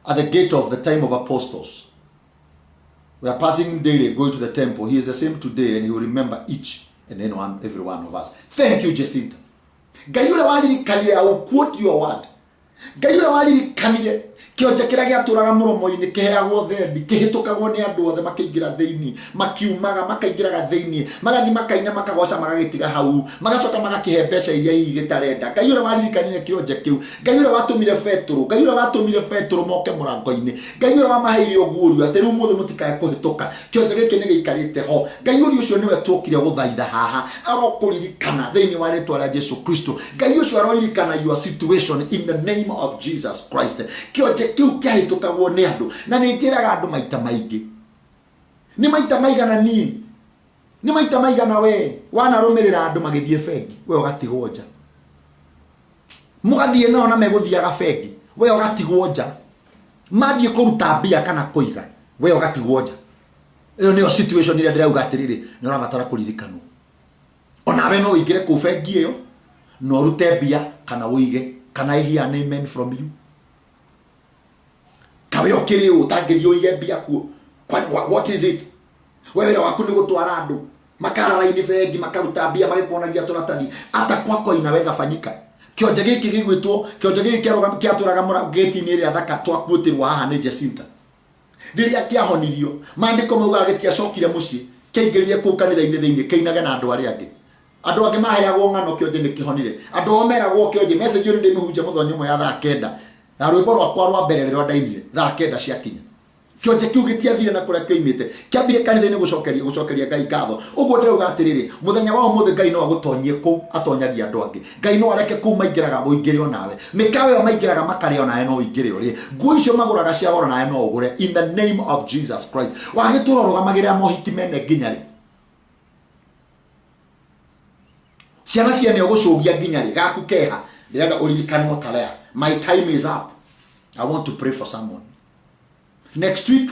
at the gate of the time of apostles. We are passing daily, going to the temple. He is the same today, and he will remember each and every one of us. Thank you, Jacinta. Ngai ũrĩa waririkanire, I will quote your word. Ngai ũrĩa waririkanire kĩonje kĩrĩa gĩatũraga mũromo-inĩ kĩheagwo thendi kĩhĩtũkagwo nĩ andũ othe makĩingĩra thĩinĩ makiumaga makaingĩraga thĩinĩ magathi makaina makagoca magagĩtiga hau magacoka magakĩhe mbeca iria hihi gĩtarenda. Ngai ũrĩa waririkanire kĩonje kĩu, Ngai ũrĩa watũmire Petro, Ngai ũrĩa watũmire Petro moke mũrango-inĩ, Ngai ũrĩa wamaheire ũguũrio atĩ rĩu mũthĩ mũtikae kũhĩtũka, kĩonje gĩkĩ nĩ gĩikarĩte ho. Ngai ũcio nĩwe tũkire gũthaitha haha, arokũririkana thĩinĩ wa rĩĩtwa rĩa Jesũ Kristo. Ngai ũcio aroririkana your situation in the name of Jesus Christ. Kĩonje kiu kĩahĩtũkagwo nĩ andũ na nĩ njĩraga andũ maita maingĩ. Nĩ maita maigana niĩ, nĩ maita maigana we wanarũmĩrĩra andũ magĩthiĩ bengi we ũgatigwo nja, mũgathiĩ nao na megũthiaga bengi we ũgatigwo nja, mathiĩ kũruta mbia kana kũiga we ũgatigwo nja. Ĩyo nĩyo situation ĩrĩa ndĩrauga atĩrĩrĩ nĩ ũrabatara kũririkanwo. Onawe no ũingĩre kũu bengi ĩyo no ũrute mbia kana ũige. Can I hear an amen from you? Kawe okiri utangĩthio uige mbia kuo. What is it? Wewe waku ni gũtwara andũ makarara bengi makaruta mbia magĩkuonagia tũratathi. Hata kwako inaweza fanyika. Kĩonje gĩkĩ gĩgwĩtwo, kĩonje gĩkĩ kĩatũraga gate-inĩ ĩrĩa thaka twakuotirwo haha nĩ Jacinta. Rĩrĩa kĩahonirio maandĩko mauga gĩtiacokire mũciĩ, kĩaingĩrire kũu kanitha-inĩ thĩinĩ kĩinage na andũ arĩa angĩ. Andũ angĩ maheagwo ng'ano kĩonje nĩ kĩhonire. Andũ o meragwo kĩonje message ĩyo ndĩmĩhunjia mũthenya ũmwe ya thaa 9. Na rwĩmbo rwakwa rwa mbere rĩrĩa ndainire thaa 9 ciakinya. Kĩonje kĩu gĩtiathire na kũrĩa kĩoimĩte. Kĩambire kanitha-inĩ gũcokeria Ngai ngatho. Ũguo ndĩrauga atĩrĩrĩ, mũthenya wa ũmũthĩ Ngai no agũtonyie kũu atonyaria andũ angĩ. Ngai no areke kũu maingĩraga mũingĩre o nawe. Mĩkawa ĩyo maingĩraga makarĩa o nawe no ũingĩre ũrĩe. Nguo icio magũraga cia goro nawe no ũgũre in the name of Jesus Christ. Wagĩtũra ũrũgamagĩrĩra mohiki mene nginya rĩ. Ciana ciene ũgũcũgia nginya rĩ gaku keha. Ndĩrenda ũririkanwo talea. My time is up. I want to pray for someone. Next week,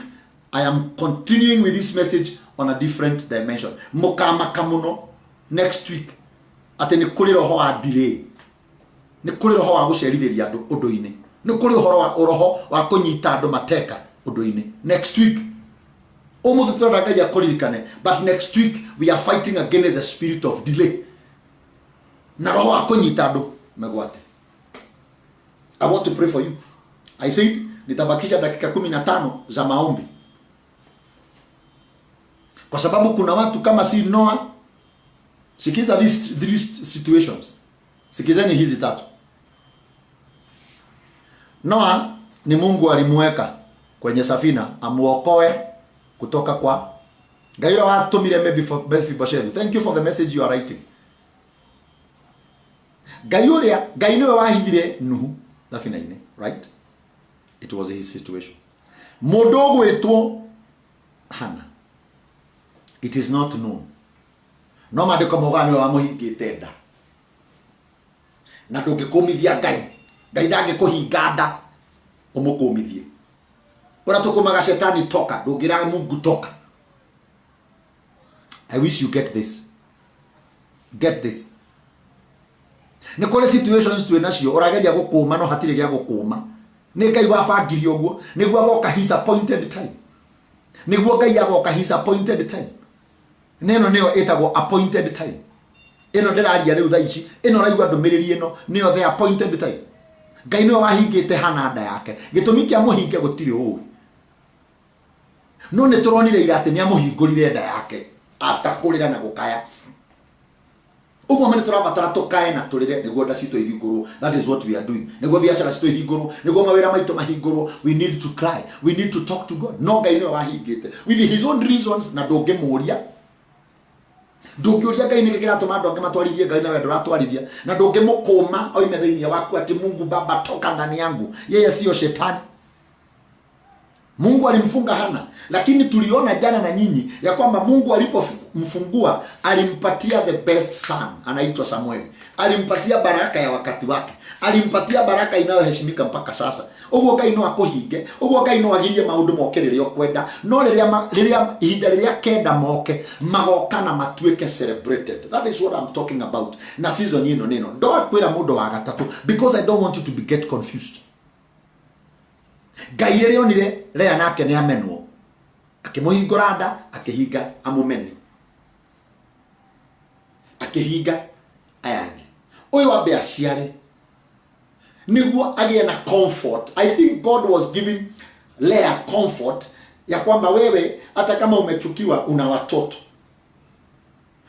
I am continuing with this message on a different dimension. Mukamaka muno next week. Ate ni kuri roho wa delay. Ni kuri roho wa gucerithĩria andũ ũndũ-inĩ. Ni kuri roho wa kũnyita andũ mateka ũndũ-inĩ. Next week, ũmũthĩ tũrenda Ngai akũririkane, but next week we are fighting against the spirit of delay. Na roho wa kũnyita andũ megwate. I want to pray for you. I said nitabakisha dakika 15 za maombi. Kwa sababu kuna watu kama si Noah. Sikiza these situations. Sikizeni hizi tatu. Noah ni Mungu alimweka kwenye safina amuokoe kutoka kwa Gairo atumire maybe for Mephibosheth. Thank you for the message you are writing. Gaino wahithire Nuhu safina-inĩ, right? It was his situation. Mũndũ gwĩtwo Hana. It is not known. No maandĩko mauga nĩwe wamũhingĩte nda. Na ndũngĩkũmithia Ngai. Ngai ndangĩkũhinga nda ũmũkũmithie. Ũratũkũmaga shetani toka, ndũngĩraga Mungu toka. I wish you get this. Get this. Nĩ kũrĩ situations twĩ nacio ũrageria gũkũma no hatirĩ gĩa gũkũma. Nĩ Ngai wabangire ũguo nĩguo agoka his appointed time. Nĩguo Ngai agoka his appointed time. Neno nĩyo ĩtagwo appointed time. Ĩno ndĩraria rĩu thaa ici, ĩno raigua ndũmĩrĩri ĩno nĩyo the appointed time. Ngai nĩwe wahingĩte Hana nda yake. Gĩtũmi kĩa mũhinge gũtirĩ ũũ. No nĩ tũronire ira atĩ nĩ amũhingũrire nda yake after kũrĩra na gũkaya. Ugo mane turabatara tukae na turire niguo nda citũ ihingũrwo. That is what we are doing. Niguo biacara citũ ihingũrwo, niguo mawĩra maitũ mahingũrwo. We need to cry. We need to talk to God. No Ngai nĩwe wahingĩte with his own reasons na ndũngĩmũria. Ndũngĩũria Ngai nĩkĩ kĩratũma andũ angĩ matwarithie Ngai na wendo ratwarithia. Na ndũngĩmũkũma oime thĩinĩ waku ati Mungu Baba toka ndani yangu. Yeye sio shetani. Mungu alimfunga Hana, lakini tuliona jana na nyinyi ya kwamba Mungu alipomfungua alimpatia the best son, anaitwa Samueli. Alimpatia baraka ya wakati wake, alimpatia baraka inayoheshimika mpaka sasa. Uguo Ngai no akuhinge, uguo Ngai no agirie maundu moke riria kwenda, no riria ihinda riria kenda moke magoka na matuike celebrated. That is what I'm talking about. Na season ino nino don't kwira mundu wa gatatu, because I don't want you to get confused. Ngai ĩrĩa onire Lea nake nĩ amenwo, akĩmũhingũra nda, akĩhinga amũmeni, akĩhinga ayangi. Ũyũ wambe aciare niguo agĩe na comfort. I think God was giving Lea comfort ya kwamba wewe hata kama umechukiwa una watoto.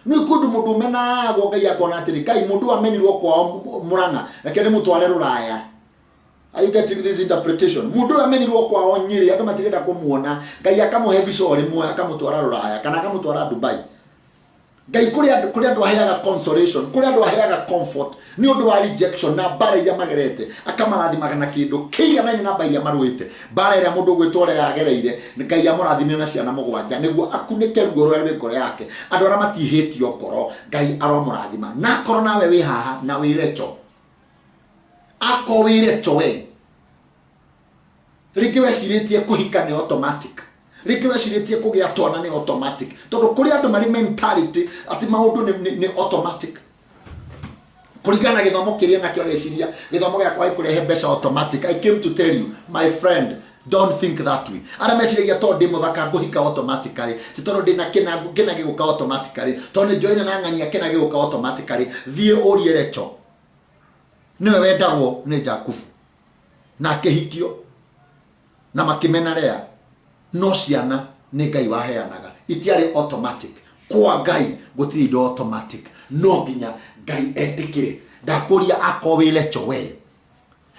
Ni kundu mundu umenagwo Ngai akona atĩrĩ Ngai mundu amenirwo kwao Murang'a lakini mutware Ruraya. Are you getting this interpretation? Mundu amenirwo kwao Nyeri aka matirenda kumuona, Ngai akamuhe visa rimwe akamutwara Ruraya kana akamutwara Dubai. Ngai kuri andu aheaga consolation, kuri andu aheaga comfort ni undu wa rejection na bara iria magerete, akamarathima na kindu kiigana na bara iria maruite. Bara iria mundu gwitwo ria yagereire Ngai amurathimire na ciana mugwanja niguo akunike rugo rwa ngoro yake. Andu ara matihitio ngoro Ngai aromurathima. Na korwo nawe wi haha na wirecho ako wirecho we rĩngĩ wecirĩtie kũhika nĩ automatic, rĩngĩ wecirĩtie kũgĩa twana nĩ automatic, tondũ kũrĩ andũ marĩ mentality atĩ maũndũ nĩ automatic. Kũringana na gĩthomo kĩrĩa nakĩo gĩciria gĩthomo gĩakwa gĩkũrehe mbeca automatic. I came to tell you my friend, don't think that way. Ara meciragia tondũ ndĩ mũthaka ngũhika automatically, ti tondũ ndĩna kĩna gĩgũka automatically, tondũ nĩ njoine na ng'ania kĩna gĩgũka automatically. Thiĩ ũrie Recho niwe wendagwo nĩ Jakubu na akĩhikio na makĩmena Lea, no ciana nĩ Ngai waheanaga, itiarĩ automatic. Kwa Ngai gũtirĩ indo automatic, no nginya Ngai etĩkĩre. Ndakũria akorwo wĩ Recho we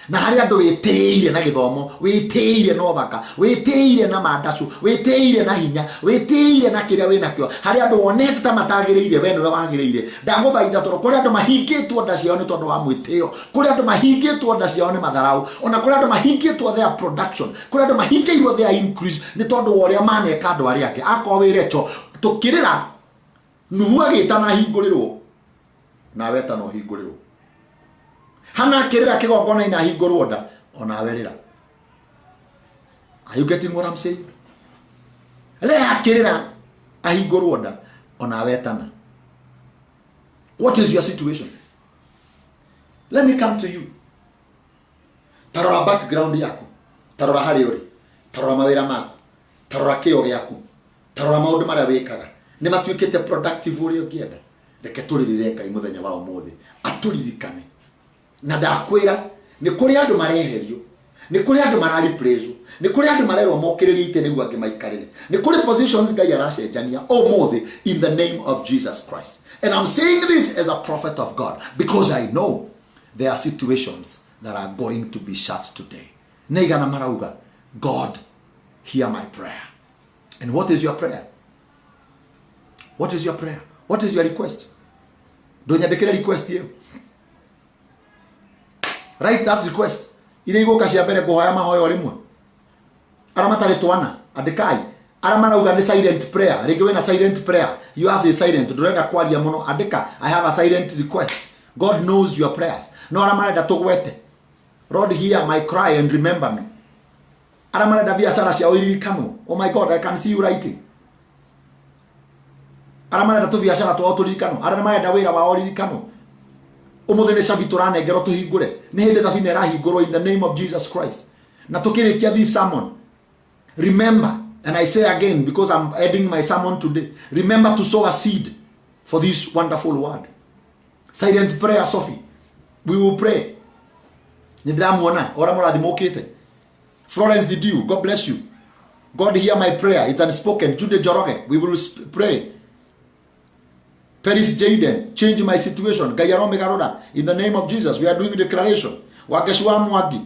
na harĩ andũ wĩtĩire na gĩthomo, wĩtĩire na ũthaka, wĩtĩire na mandacu, wĩtĩire na hinya, wĩtĩire na kĩrĩa wĩ nakĩo, harĩ andũ wonete ta matagĩrĩire we nĩwe wagĩrĩire. Ndagũthaitha tondũ kũrĩ andũ mahingĩtwo nda ciao nĩ tondũ wa mwĩtĩo, kũrĩ andũ mahingĩtwo nda ciao nĩ matharaũ, ona kũrĩ andũ mahingĩtwo their production, kũrĩ andũ mahingĩirwo their increase nĩ tondũ wa ũrĩa maneka andũ arĩa angĩ. Akorwo wĩ Recho tũkĩrĩra Nuhu agĩtana hingũrĩrwo, nawe tana ũhingũrĩrwo. Hana akĩrĩra kĩgongona ina hingũrwo nda, onawe rĩra. Are you getting what I'm saying? Lea akĩrĩra ahingũrwo nda, onawe tana. What is your situation? Let me come to you. Tarora background yaku, tarora harĩ ũrĩ, tarora mawĩra maku, tarora kĩyo gĩaku, tarora maũndũ marĩa wĩkaga. Nĩ matuĩkĩte productive ũrĩa ũngĩenda. Reke tũrĩrĩre Ngai mũthenya wa ũmũthĩ atũririkane. Na ndakwĩra nĩ kũrĩ andũ mareherio, nĩ kũrĩ andũ marariplace, nĩ kũrĩ andũ marerwo mokĩrĩrie ite nĩguo angĩ maikarĩre, nĩ kũrĩ positions Ngai aracenjania ũmũthĩ in the name of Jesus Christ. And I'm saying this as a prophet of God because I know there are situations that are going to be shut today. Neigana marauga, God, hear my prayer. And what is your prayer? What is your prayer? What is your request? Don't you declare request here? Write that request. Ile igoka cia mbere kuhoya mahoyo rimwe. Ara matarĩ twana andikai. Ara marauga ni silent prayer. Rĩngĩ wĩna silent prayer. You ask a silent. Ndũrenda kwaria mũno. Andika. I have a silent request. God knows your prayers. No ara marenda tũgwete. Lord, hear my cry and remember me. Ara marenda biacara cia ũririkanwo. Oh my God, I can see you writing. Ara marenda tu biacara tu ũtũririkanwo. Ara marenda wĩra wa ũririkanwo. Umuthi nĩ cabi tũranengerwo tũhingũre. Nĩ hĩndĩ thabina ĩrahingũrwo in the name of Jesus Christ. Na tũkĩrĩkia this sermon, remember, and I say again because I'm ending my sermon today, remember to sow a seed for this wonderful word. Silent prayer, Sophie. We will pray. Nidramuona ora mũrathimũkĩte. Florence Didiu, God bless you. God hear my prayer. It's unspoken. Jude Joroge, we will pray. Paris Jaden, change my situation. Gayaromegaroda, in the name of Jesus, we are doing a declaration. Wakeshwa Mwangi,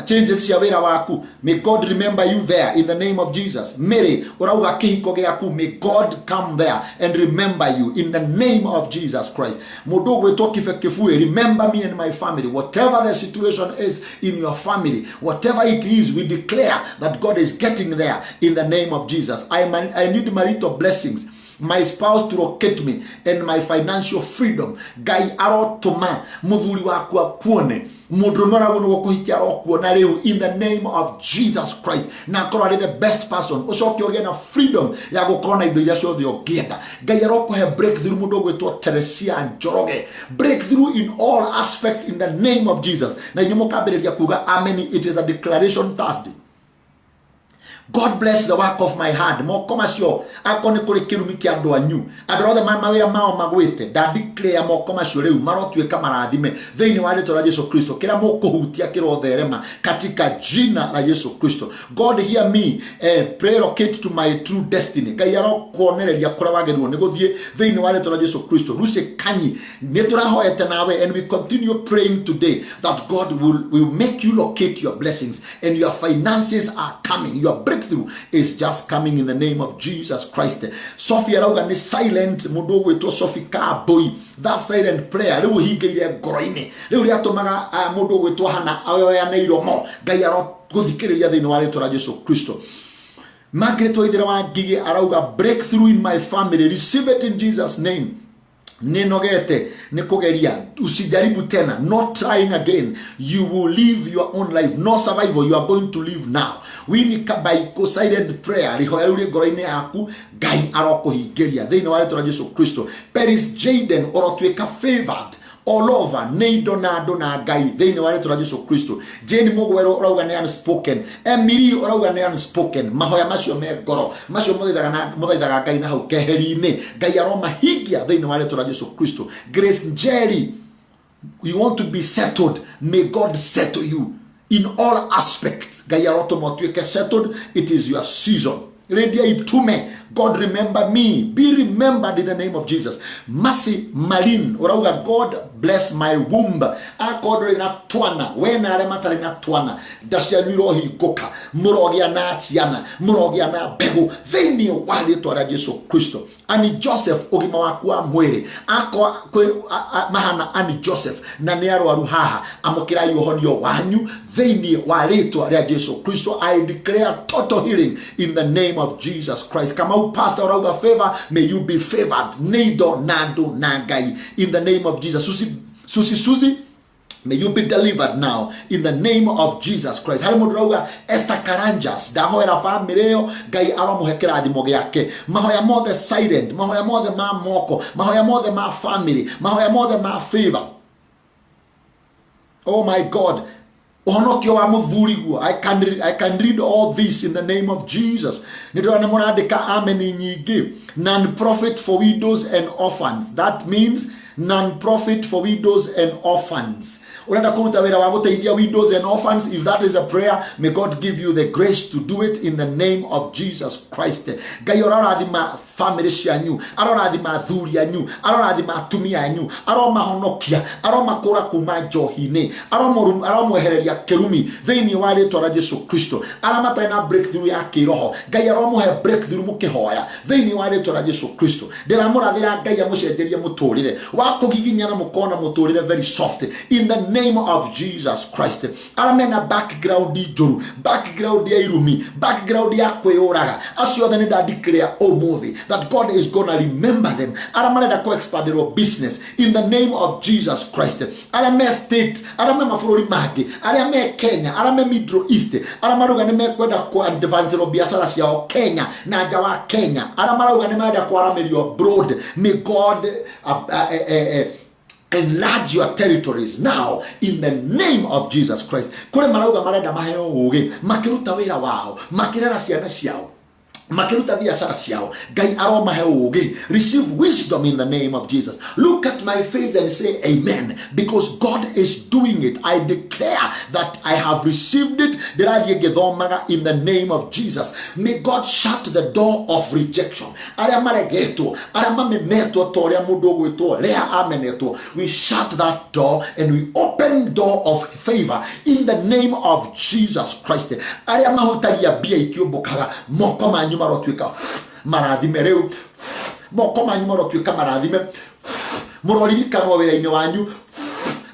changes cia wira waku, may God remember you there in the name of Jesus. Mary urauga kihiko giaku, may God come there and remember you in the name of Jesus Christ. Mundu gwetwo Kibe Kifue, remember me and my family. Whatever the situation is in your family, whatever it is, we declare that God is getting there in the name of Jesus. I need marital blessings, my spouse to locate me, and my financial freedom. Gai arotoma muthuri waku akuone, mundu maragono gukuhikia rokuona riu in the name of Jesus Christ. Na korwa the best person ucoke ogie na freedom ya gukona indo iria ciothe ungienda. Gai arokuhe breakthrough mundu gwetwo Teresia Njoroge, breakthrough in all aspects in the name of Jesus. Na inyumukambiriria kuga amen. It is a declaration Thursday. God bless the work of my hand. Moko macio akone kuri kirumi kia andu anyu. Andu othe mawira mao magwite. Da declare moko macio riu marotweka marathime theini wa rito la Yesu Kristo. Kira mukuhutia kirotherema katika jina la Yesu Kristo. God hear me, pray locate to my true destiny. Ngai arokuonereria kura wagirwo ni guthie theini wa rito la Yesu Kristo. Luce kanyi niturahoete nawe, and we continue praying today that God will make you locate your blessings, and your finances are coming. Your breakthrough is just coming in the name of Jesus Christ. Sophia rauga ni silent mundu gwetwo Sophie Kaboi. That silent prayer riu hingeire ngoro-ini riu riatumaga mundu gwetwo Hana ayoya na iromo. Ngai aroguthikiriria thiini wa rito la Yesu Kristo. Margaret Waithira wa Ngigi arauga breakthrough in my family, receive it in Jesus name. Ninogete nikugeria, usijaribu tena, not trying again. You will live your own life, no survival. You are going to live now. We need by silent prayer rihoya uri ngoro-ini yaku Ngai arokuhingiria thiini wa rito la Yesu Kristo. Paris Jaden orotweka favored all over neido na ando na Ngai thiini wa rito la Yesu Kristo. Jane Mugwero urauga ni unspoken, Emily urauga ni unspoken. Mahoya macio me ngoro macio muthaithaga Ngai na hau keheri-ini. Ngai aromahingia thiini wa rito la Yesu Kristo. Grace Jerry, you want to be settled, may God settle you in all aspects. Ngai arotomotweke settled. It is your season. Redia itume, God remember me, be remembered in the name of Jesus. Mercy Marine urauga, God bless my womb. Akodre na twana wena ale matari na twana dacia miro higuka murogia na ciana murogia na begu thiini wa rito la Yesu Kristo. Ani Joseph ugima waku wa mwiri ako mahana Ani Joseph na ni arwaru haha amukira yohonio wanyu thiini wa rito la Yesu Kristo. I declare total healing in the name of Jesus Christ. Kama pastor urauga favor, may you be favored neido nando na Ngai in the name of Jesus. Susie, may you be delivered now in the name of Jesus Christ. Hari mundu Esther Karanjas dahoera family yo Ngai aromuhekera thimo giake. Mahoya mothe silent, mahoya mothe ma moko, mahoya mothe ma family, mahoya mothe ma favor. Oh my God, I can read all this in the name of Jesus. Non-profit for widows and orphans. That means non-profit for widows and orphans. Widows and orphans. If that is a prayer, may God give you the grace to do it in the name of Jesus Christ. Family yanyu arorathima thuri yanyu arorathima atumia yanyu aromahonokia aromakura kuma njohini aromwehereria kirumi thiini wa rito la Yesu Kristo. Aramatari na breakthrough ya kiroho. Ngai aromuhe breakthrough mukihoya thiini wa rito la Yesu Kristo. Ndiramurathira Ngai amucenderie muturire wa kugiginya na mukona muturire very soft in the name of Jesus Christ. Aramena background njuru, background ya irumi, background ya kweyuraga acio othe nda declare omuthi that God is going to remember them. Aramareda ko expand their business in the name of Jesus Christ. Arame state, arame mafururi magi, arame Kenya, arame Middle East, aramaruga ne mekwenda ko advance ro biashara ciao Kenya na jawa Kenya. Aramaruga ne mekwenda ko aramerio abroad. May God enlarge your territories now in the name of Jesus Christ. Kule marauga marenda maheo uge, makiruta wira wao, makirera ciana ciao, makiruta biashara ciao. Ngai aromahe uge. Receive wisdom in the name of Jesus. Look at my face and say amen, because God is doing it. I declare that I have received it in the name of Jesus. May God shut the door of rejection. We shut that door and we open open door of favor in the name of Jesus Christ. Aria mahutagia bia ikiumbukaga moko manyu marotwika marathime riu, moko manyu marotwika marathime muroririkanwo wira-ini wanyu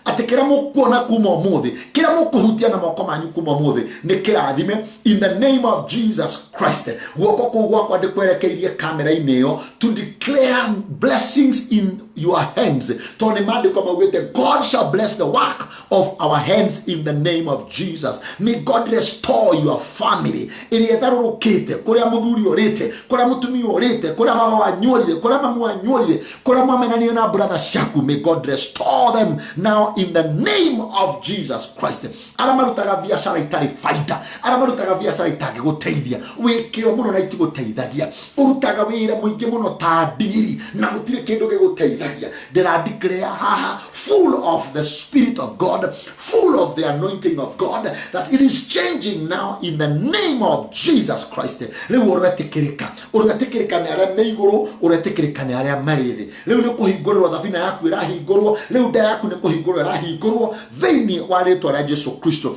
ati kira mukuona kuma umuthi, kira mukuhutia na moko manyu kuma umuthi ni kirathime in the name of Jesus Christ. Guoko kuu gwakwa ndikwerekeirie kamera-ini iyo to declare blessings in your hands. Tony maandiko maugite God shall bless the work of our hands in the name of Jesus. May God restore your family. Iria tharurukite kuria muthuri urite, kuria mutumia urite, kuria baba wanyuorire, kuria mamu wanyuorire, kuria mwamenanio na brother shaku. May God restore them now in the name of Jesus Christ. Ara marutaga biashara itari faida, ara marutaga biashara itagi guteithia, wikiro muno na itiguteithagia, urutaga wira muingi muno ta ndiri na gutire kindu giguteithagia. That I declare full of the Spirit of God, full of the anointing of God, that it is changing now in the name of Jesus Christ. Leu uretikirika ni aria meiguru, uretikirika ni aria marithi. Leu ni kuhingurwa thabina yaku irahingurwo, leu nda yaku ni kuhingurwa irahingurwo thiini wa ritwa ria Jesu Kristo.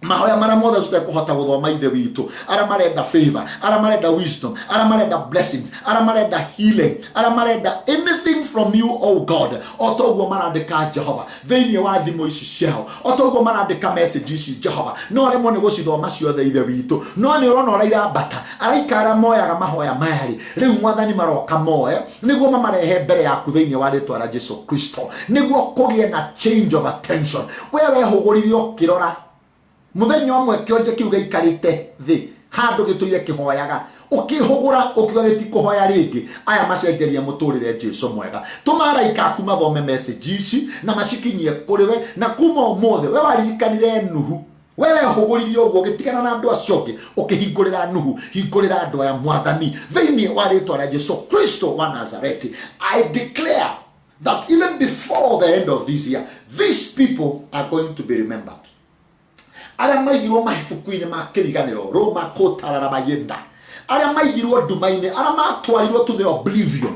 Mahoya mara mothe tutakuhota guthoma ithe witu, ara marenda favor, ara marenda wisdom, ara marenda blessings, ara marenda healing, ara marenda anything from you, oh God. Otoguo marandika Jehova thiini wa thimu ici ciao, otoguo marandika message ici Jehova, no remwo ni gucithoma ciothe ithe witu, no ni urona uraira bata araikara moyaga mahoya mari riu mwathani maroka moe niguo mamarehe mbere yaku thiini wa ritwa ria Jesu Kristo, niguo kugie na change of attention. Wewe huguririo kirora muthenya umwe kionje kiuga ikarite thi handu gituire kihoyaga ukihugura ukigoreti kuhoya ringi aya macenjeria muturire Jesu mwega. Tumaraika aku mathome message ici na macikinyie kuriwe na kuma umothe we waririkanire Nuhu. Wewe huguririo uguo gitigana na andu acoke ukihingurira Nuhu, hingurira andu aya mwathani thiini wa ritwa ria Jesu Kristo wa Nazareti. I declare that even before the end of this year, these people are going to be remembered. Aria maigirwo mahibuku-ini ma kiriganiro Roma kotarara bayenda, aria maigirwo ndumaini, aria matwarirwo to the oblivion,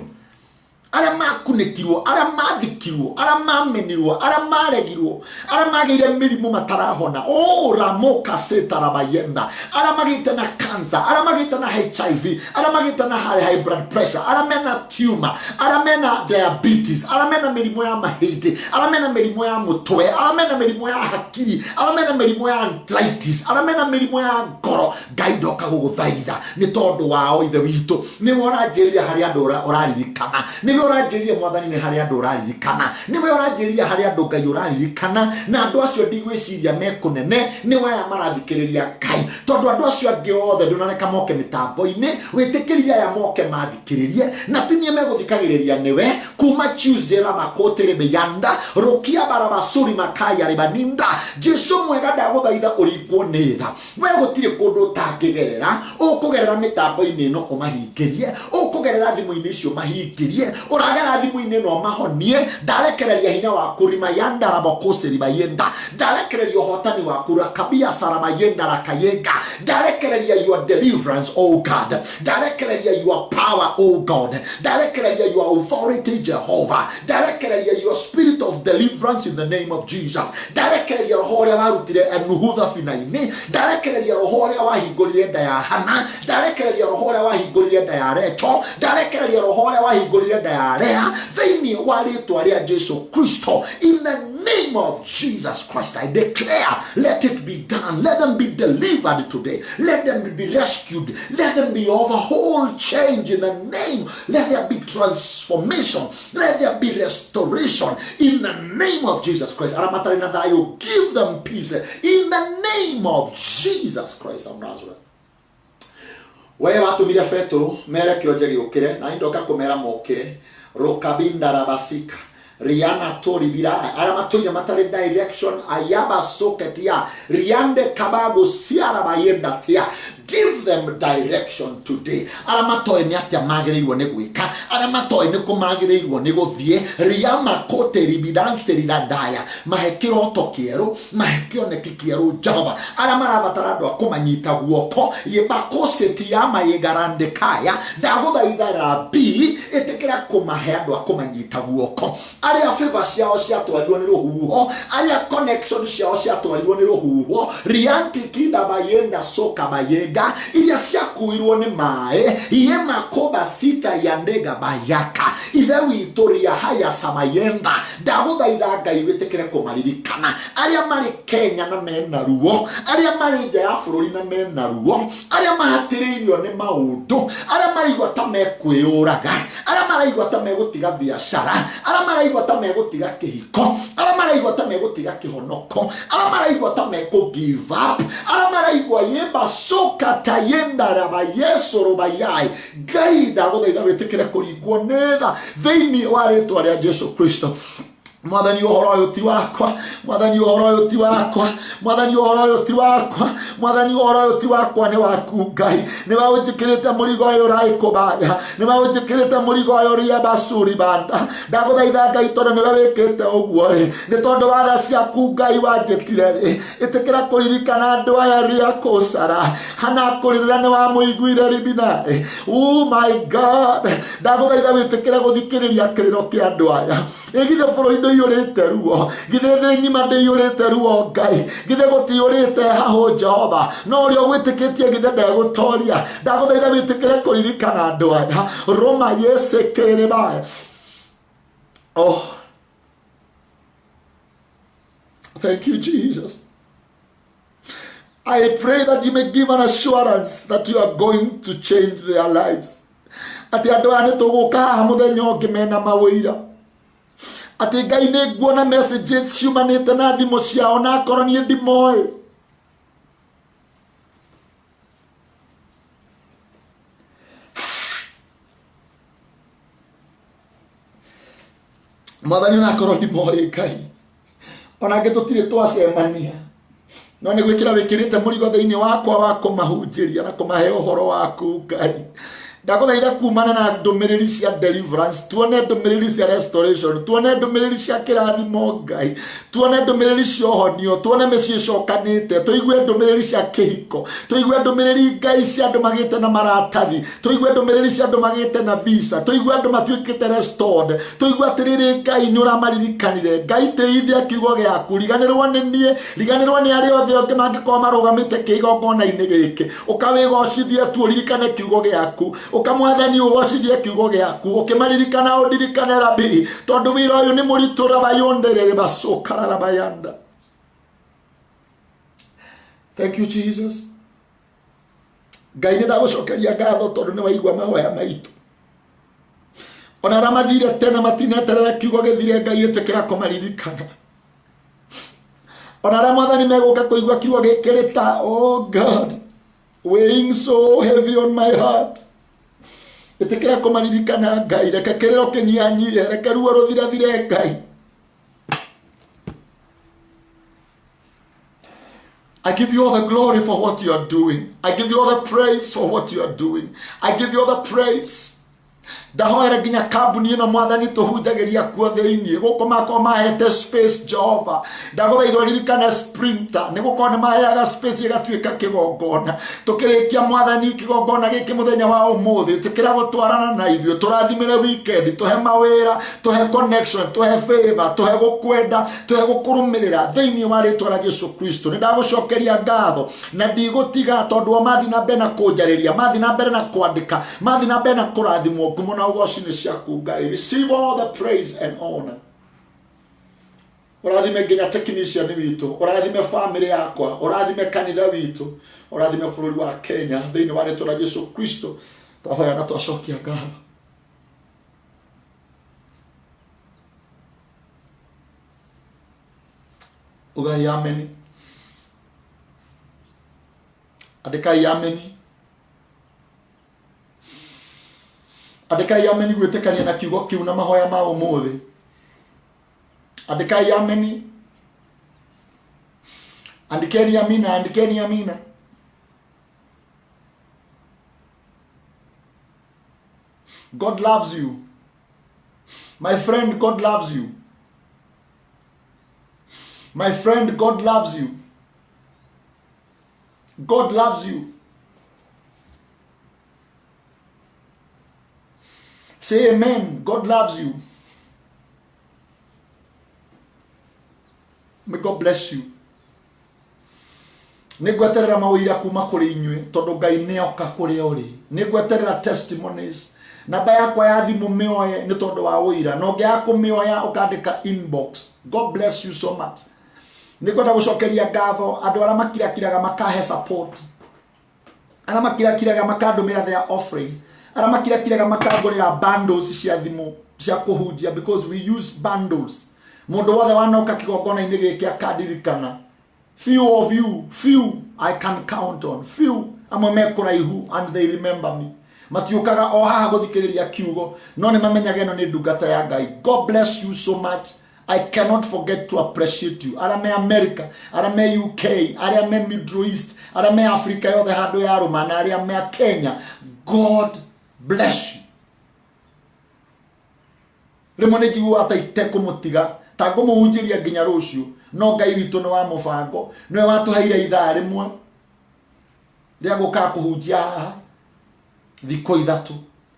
aria makunikirwo, aria mathikirwo, aria mamenirwo, aria maregirwo, aria magire mirimu matarahona, oh ramoka setara bayenda, aria magite na cancer, aria magite na HIV, aria magite na high blood pressure, aria mena tumor, aria mena diabetes, aria mena mirimu ya mahiti, aria mena mirimu ya mutwe, aria mena mirimu ya hakiri, aria mena mirimu ya arthritis, aria mena mirimu ya ngoro. Gaido kaguguthaitha ni tondu wao ithe witu ni woranjiria hari andu uraririkana, ni woranjiria mwathani ni hari andu uraririkana, ni woranjiria hari andu Ngai uraririkana, na andu acio ndigwiciria mekunene ni waya marathikiriria Ngai, tondu andu acio angi othe ndunareka moke mitambo-ini witikiria ya moke mathikiririe na tinie meguthikagiriria niwe kuma Tuesday ra makotire beyanda rokia barabasuri makaya ribaninda. Jesu mwega ndaguthaitha urikwo ni tha, we gutire kundu utangigerera, ukugerera mitambo-ini ino umahingirie, ukugerera thimu-ini icio mahingirie, uragera thimu-ini ino mahonie. Ndarekereria hinya waku rimayanda rabokose ribayenda, ndarekereria uhotani waku rakabia saramayenda rakayenga, ndarekereria your deliverance oh God, ndarekereria your power oh God, ndarekereria your authority Jehovah, ndarekereria your spirit of deliverance in the name of Jesus, ndarekereria roho uria warutire Nuhu thabina-ini, ndarekereria roho uria wahingurire nda ya Hana, ndarekereria roho uria wahingurire nda ya Recho, ndarekereria roho uria wahingurire nda ya Lea thiini wa ritwa ria Jesu Kristo. In the name of Jesus Christ I declare, let it be done. Let them be delivered today, let them be rescued, let them be overhauled, change in the name. Let there be transformation, let there be restoration in the name of Jesus Christ. Aramatarina thayo, give them peace in the name of Jesus Christ of Nazareth. Wewe watumire Petro mere kionje giukire na indoka kumera mokire rokabinda rabasika Riana tori bila aramatoya matare direction ayaba soketia riande kababu siara bayenda tia. give them direction today. Aramatoe ni atia magĩrĩirwo nĩ gwĩka, aramatoe nĩ kũmagĩrĩirwo nĩ gũthiĩ, riama kote ribidanse ridadaya, mahe kĩroto kĩerũ, mahe kĩoneki kĩerũ Jehova. Arĩa marabatara andũ a kũmanyita guoko, yebakoseti yama yegarandekaya, ndagũthaitha Rabi, ĩtĩkĩra kũmahe andũ a kũmanyita guoko. Arĩa favor ciao ciatwarirwo nĩ rũhuho, arĩa connection ciao ciatwarirwo nĩ rũhuho, rianti kida bayenda soka bayega, iria ciakuirwo nĩ maĩ, iye makoba sita ya ndega bayaka, ithe witũ ria haya samayenda, ndagũthaitha Ngai wĩtĩkĩre kũmaririkana. Arĩa marĩ Kenya na mena ruo, arĩa marĩ nja ya bũrũri na mena ruo, arĩa mahatĩrĩirio nĩ maũndũ, arĩa maraigua ta mekwĩũraga, arĩa maraigua ta megũtiga biacara, arĩa maraigua ta megũtiga kĩhiko, arĩa maraigua ta megũtiga kĩhonoko, arĩa maraigua ta give up, arĩa maraigua yemba soka tayenda raba Yesu robayai. Ngai ndagũthaitha wĩtĩkĩre kũringwo nĩ tha thĩinĩ wa rĩĩtwa rĩa Jesu Kristo. Mwathani ũhoro ũyũ ti wakwa, Mwathani ũhoro ũyũ ti wakwa, Mwathani ũhoro ũyũ ti wakwa, Mwathani ũhoro ũyũ ti wakwa, nĩ waku Ngai. Nĩ waũnjĩkĩrĩte mũrigo ũyũ ũrarĩ kũbaya, nĩ waũnjĩkĩrĩte mũrigo ũyũ ũrĩa basuri banda. Ndagũthaitha Ngai tondũ nĩwe wĩkĩte ũguo rĩ, nĩ tondũ wa tha ciaku Ngai wanjĩtire rĩ, ĩtĩkĩra kũririkana andũ aya rĩa kũsara hana kũrĩrĩra nĩ wamũiguire ribinarĩ. Oh my God, ndagũthaitha wĩtĩkĩre gũthikĩrĩria kĩrĩro kĩa andũ aya. Ĩgithe bũrũri ndĩiyũrĩte ruo, githe thĩ ng'ima ndĩiyũrĩte ruo Ngai, githe gũtiyũrĩte hahũ Jehova, no ũrĩa ũgwĩtĩkĩtie githe ndegũtoria. Ndagũthaitha wĩtĩkĩre kũririkana andũ aya. Roma yesekere baya. Oh, thank you Jesus. I pray that you may give an assurance that you are going to change their lives. Ati andũ aya nĩtũgũka haha mũthenya ũngĩ mena mawĩira, ati Ngai nĩ nguona messages ciumanĩte na thimũ ciao na akorwo niĩ ndimoĩ. Mwathani ona akorwo ndimoĩ Ngai, ona angĩ tũtirĩ twacemania, no nĩ gwĩkĩra wĩkĩrĩte mũrigo thĩinĩ wakwa wa kũmahunjĩria na kũmahe ũhoro waku Ngai. Ndagũthaitha kumana na ndũmĩrĩri cia deliverance, tuone ndũmĩrĩri cia restoration, tuone ndũmĩrĩri cia kĩrathimo Ngai, tuone ndũmĩrĩri cia ũhonio, tuone mĩciĩ icokanĩte, tũigue ndũmĩrĩri cia kĩhiko, tũigue ndũmĩrĩri Ngai cia andũ magĩte na maratathi, tũigue ndũmĩrĩri cia andũ magĩte na visa, tũigue andũ matuĩkĩte restored, tũigue atĩrĩrĩ Ngai nĩ ũramaririkanire. Ngai tĩithia kiugo gĩaku, riganĩrwo nĩ niĩ, riganĩrwo nĩ arĩa othe angĩ mangĩkorwo marũgamĩte kĩgongona-inĩ gĩkĩ, ũkawĩgocithia tu ũririkane kiugo gĩaku, ukamwathani ũgocithie kiugo gĩaku, ũkĩmaririkana ũndirikane Rabi, tondũ wĩra ũyũ nĩ mũritũ rabayonderere basokara rabayanda. Thank you Jesus. Ngai nĩ ndagũcokeria ngatho tondũ nĩ waigua mahoya maitũ. Ona arĩa mathire tene matineterera kiugo gĩthire, Ngai ĩtĩkĩra kũmaririkana. Ona arĩa Mwathani megũka kũigua kiugo gĩkĩrĩ ta, oh God, weighing so heavy on my heart, ĩtĩkĩra kũmaririkana Ngai, reke kĩrĩro kĩnyihanyihie, reke ruo rũthirathire Ngai. I give you all the glory for what you are doing. I give you all the praise for what you are doing. I give you all the praise. Ndahoera nginya kambuni ĩno Mwathani tũhunjagĩria kuo thĩinĩ gũkũ makorwo mahete space Jehova. Ndagũthaitha ũririkane Sprinter nĩ gũkorwo nĩ maheaga space ĩgatuĩka kĩgongona. Tũkĩrĩkia Mwathani kĩgongona gĩkĩ mũthenya wa ũmũthĩ, tĩkĩra gũtwarana na ithuĩ, tũrathimĩre weekend, tũhe mawĩra, tũhe connection, tũhe favor, tũhe gũkwenda, tũhe gũkũrũmĩrĩra thĩinĩ wa rĩĩtwa rĩa Jesu Kristo. Nĩ ndagũcokeria ngatho na ndigũtiga tondũ o mathi na mbere na kũnjarĩria, mathi na mbere na kwandĩka, mathi na mbere na kũrathimwo. Receive all the praise and honor. Ũrathime nginya technician witũ, ũrathime family yakwa, ũrathime kanitha witũ, ũrathime bũrũri wa Kenya thĩinĩ wa rĩĩtwa rĩa Jesu Kristo. Twahoya na twacokia ngatho. Ugai ameni. Andĩkai ameni. Andĩkai ameni gwĩtĩkania na kiugo kiu na mahoya ma ũmũthĩ. Andĩkai ameni. Andĩkeni amina, andĩkeni amina. God loves you. My friend, God loves you. My friend, God loves you. God loves you. Say amen. God loves you. May God bless you. Nĩngweterera mawĩra kuma kũrĩ inyuĩ tondũ Ngai nĩoka kũrĩa ũrĩ. Nĩngweterera testimonies. Namba yakwa ya thimũ mĩoye nĩ tondũ wa ũira. Na ũngĩaga kũmĩoya ũkandĩka inbox. God bless you so much. Nĩngwenda gũcokeria ngatho andũ arĩa makirakiraga makahe support. Arĩa makirakiraga makandũmĩra their offering. Arĩa makirakiraga makangũrĩra bundles cia thimũ cia kũhunjia because we use bundles. Mũndũ wothe wanoka kĩgongona-inĩ gĩkĩ akandirikana. Few I can count on. Few amwe mekũraihu and they remember me. Matiũkaga o haha gũthikĩrĩria kiugo no nĩ mamenyaga ĩno nĩ ndungata ya Ngai. God bless you so much. I cannot forget to appreciate you. Arĩa me America, arĩa me UK, arĩa me Middle East, arĩa me Africa yothe handũ ya rũma na arĩa me Kenya. God bless you. Rĩmwe nĩ njiguaga ta itekũmũtiga ta ngũmũhunjĩria nginya rũciũ no Ngai witũ nĩ wa mũbango nĩwe watũheire ithaa rĩmwe rĩa gũka kũhunjia haha thikũ ithatũ.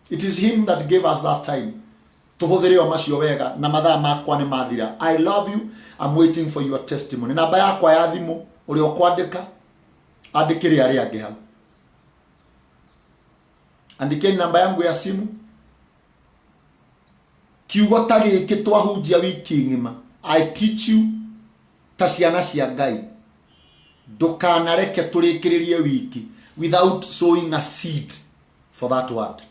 It is him that gave us that time. Tuhũthĩre o macio wega na mathaa makwa nĩ mathira. I love you. I'm waiting for your testimony. Namba yakwa ya thimũ ũrĩa ũkwandĩka andĩkĩre arĩa angĩ hau. Andĩkeni namba yangu ya simu. Kiugo ta gĩkĩ twahunjia wiki ng'ima. I teach you ta ciana cia Ngai. Ndũkanareke tũrĩkĩrĩrie wiki without sowing a seed for that word.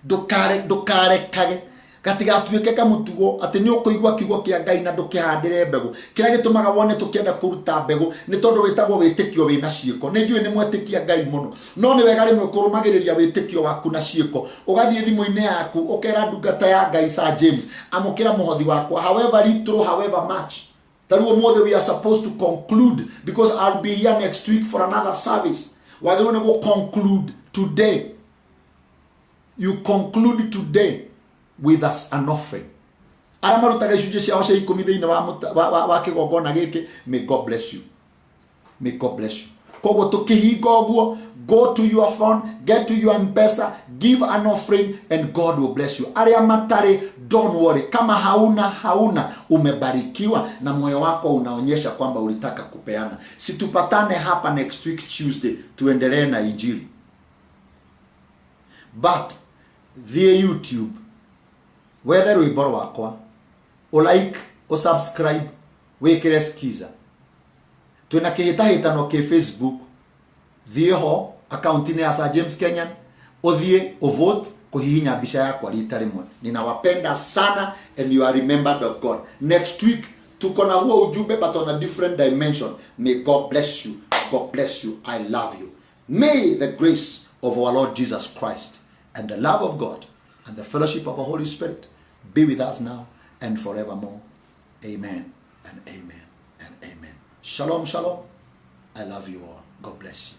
Ndũkarekage gatigatuĩke kamũtugo atĩ nĩ ũkũigua kiugo kĩa Ngai na ndũkĩhandĩre mbegũ. Kĩrĩa gĩtũmaga wone tũkĩenda kũruta mbegũ nĩ tondũ wĩtagwo wĩtĩkio wĩna ciĩko. Nĩ njũĩ nĩ mwĩtĩkia Ngai mũno no nĩ wega rĩmwe kũrũmagĩrĩria wĩtĩkio waku na ciĩko. Ũgathiĩ thimũ-inĩ yaku ũkera ndungata ya Ngai Sir James amũkĩra mũhothi wakwa however little however much. Tarĩu ũmũthĩ we are supposed to conclude because I'll be here next week for another service. Wagĩrĩirwo nĩ gũ-conclude today. You conclude today with us an offering. Arĩa marutaga icunjĩ ciao cia 10 thĩinĩ wa kĩgongona gĩkĩ, may God bless you. May God bless you. Koguo tũkĩhinga ũguo, go to your phone, get to your M-Pesa, give an offering and God will bless you. Arĩa matarĩ, don't worry. Kama hauna umebarikiwa na moyo wako unaonyesha kwamba ulitaka kupeana. Situpatane hapa next week Tuesday tuendelee na injili. But via YouTube whether rwĩmbo rwakwa like o subscribe wĩkĩre skiza. Twĩna kĩhĩtahĩtano kĩ Facebook thiĩ ho account-inĩ ya Sir James Kenyan ũthiĩ vote kuhihinya mbica yakwa rita rĩmwe. Ninawapenda sana and you are remembered of God. Next week tuko na huo ujumbe but on a different dimension. May God bless you. God bless you. I love you. May the grace of our Lord Jesus Christ and the love of God and the fellowship of the Holy Spirit be with us now and forevermore. Amen and amen and amen. Shalom, shalom. I love you all. God bless you.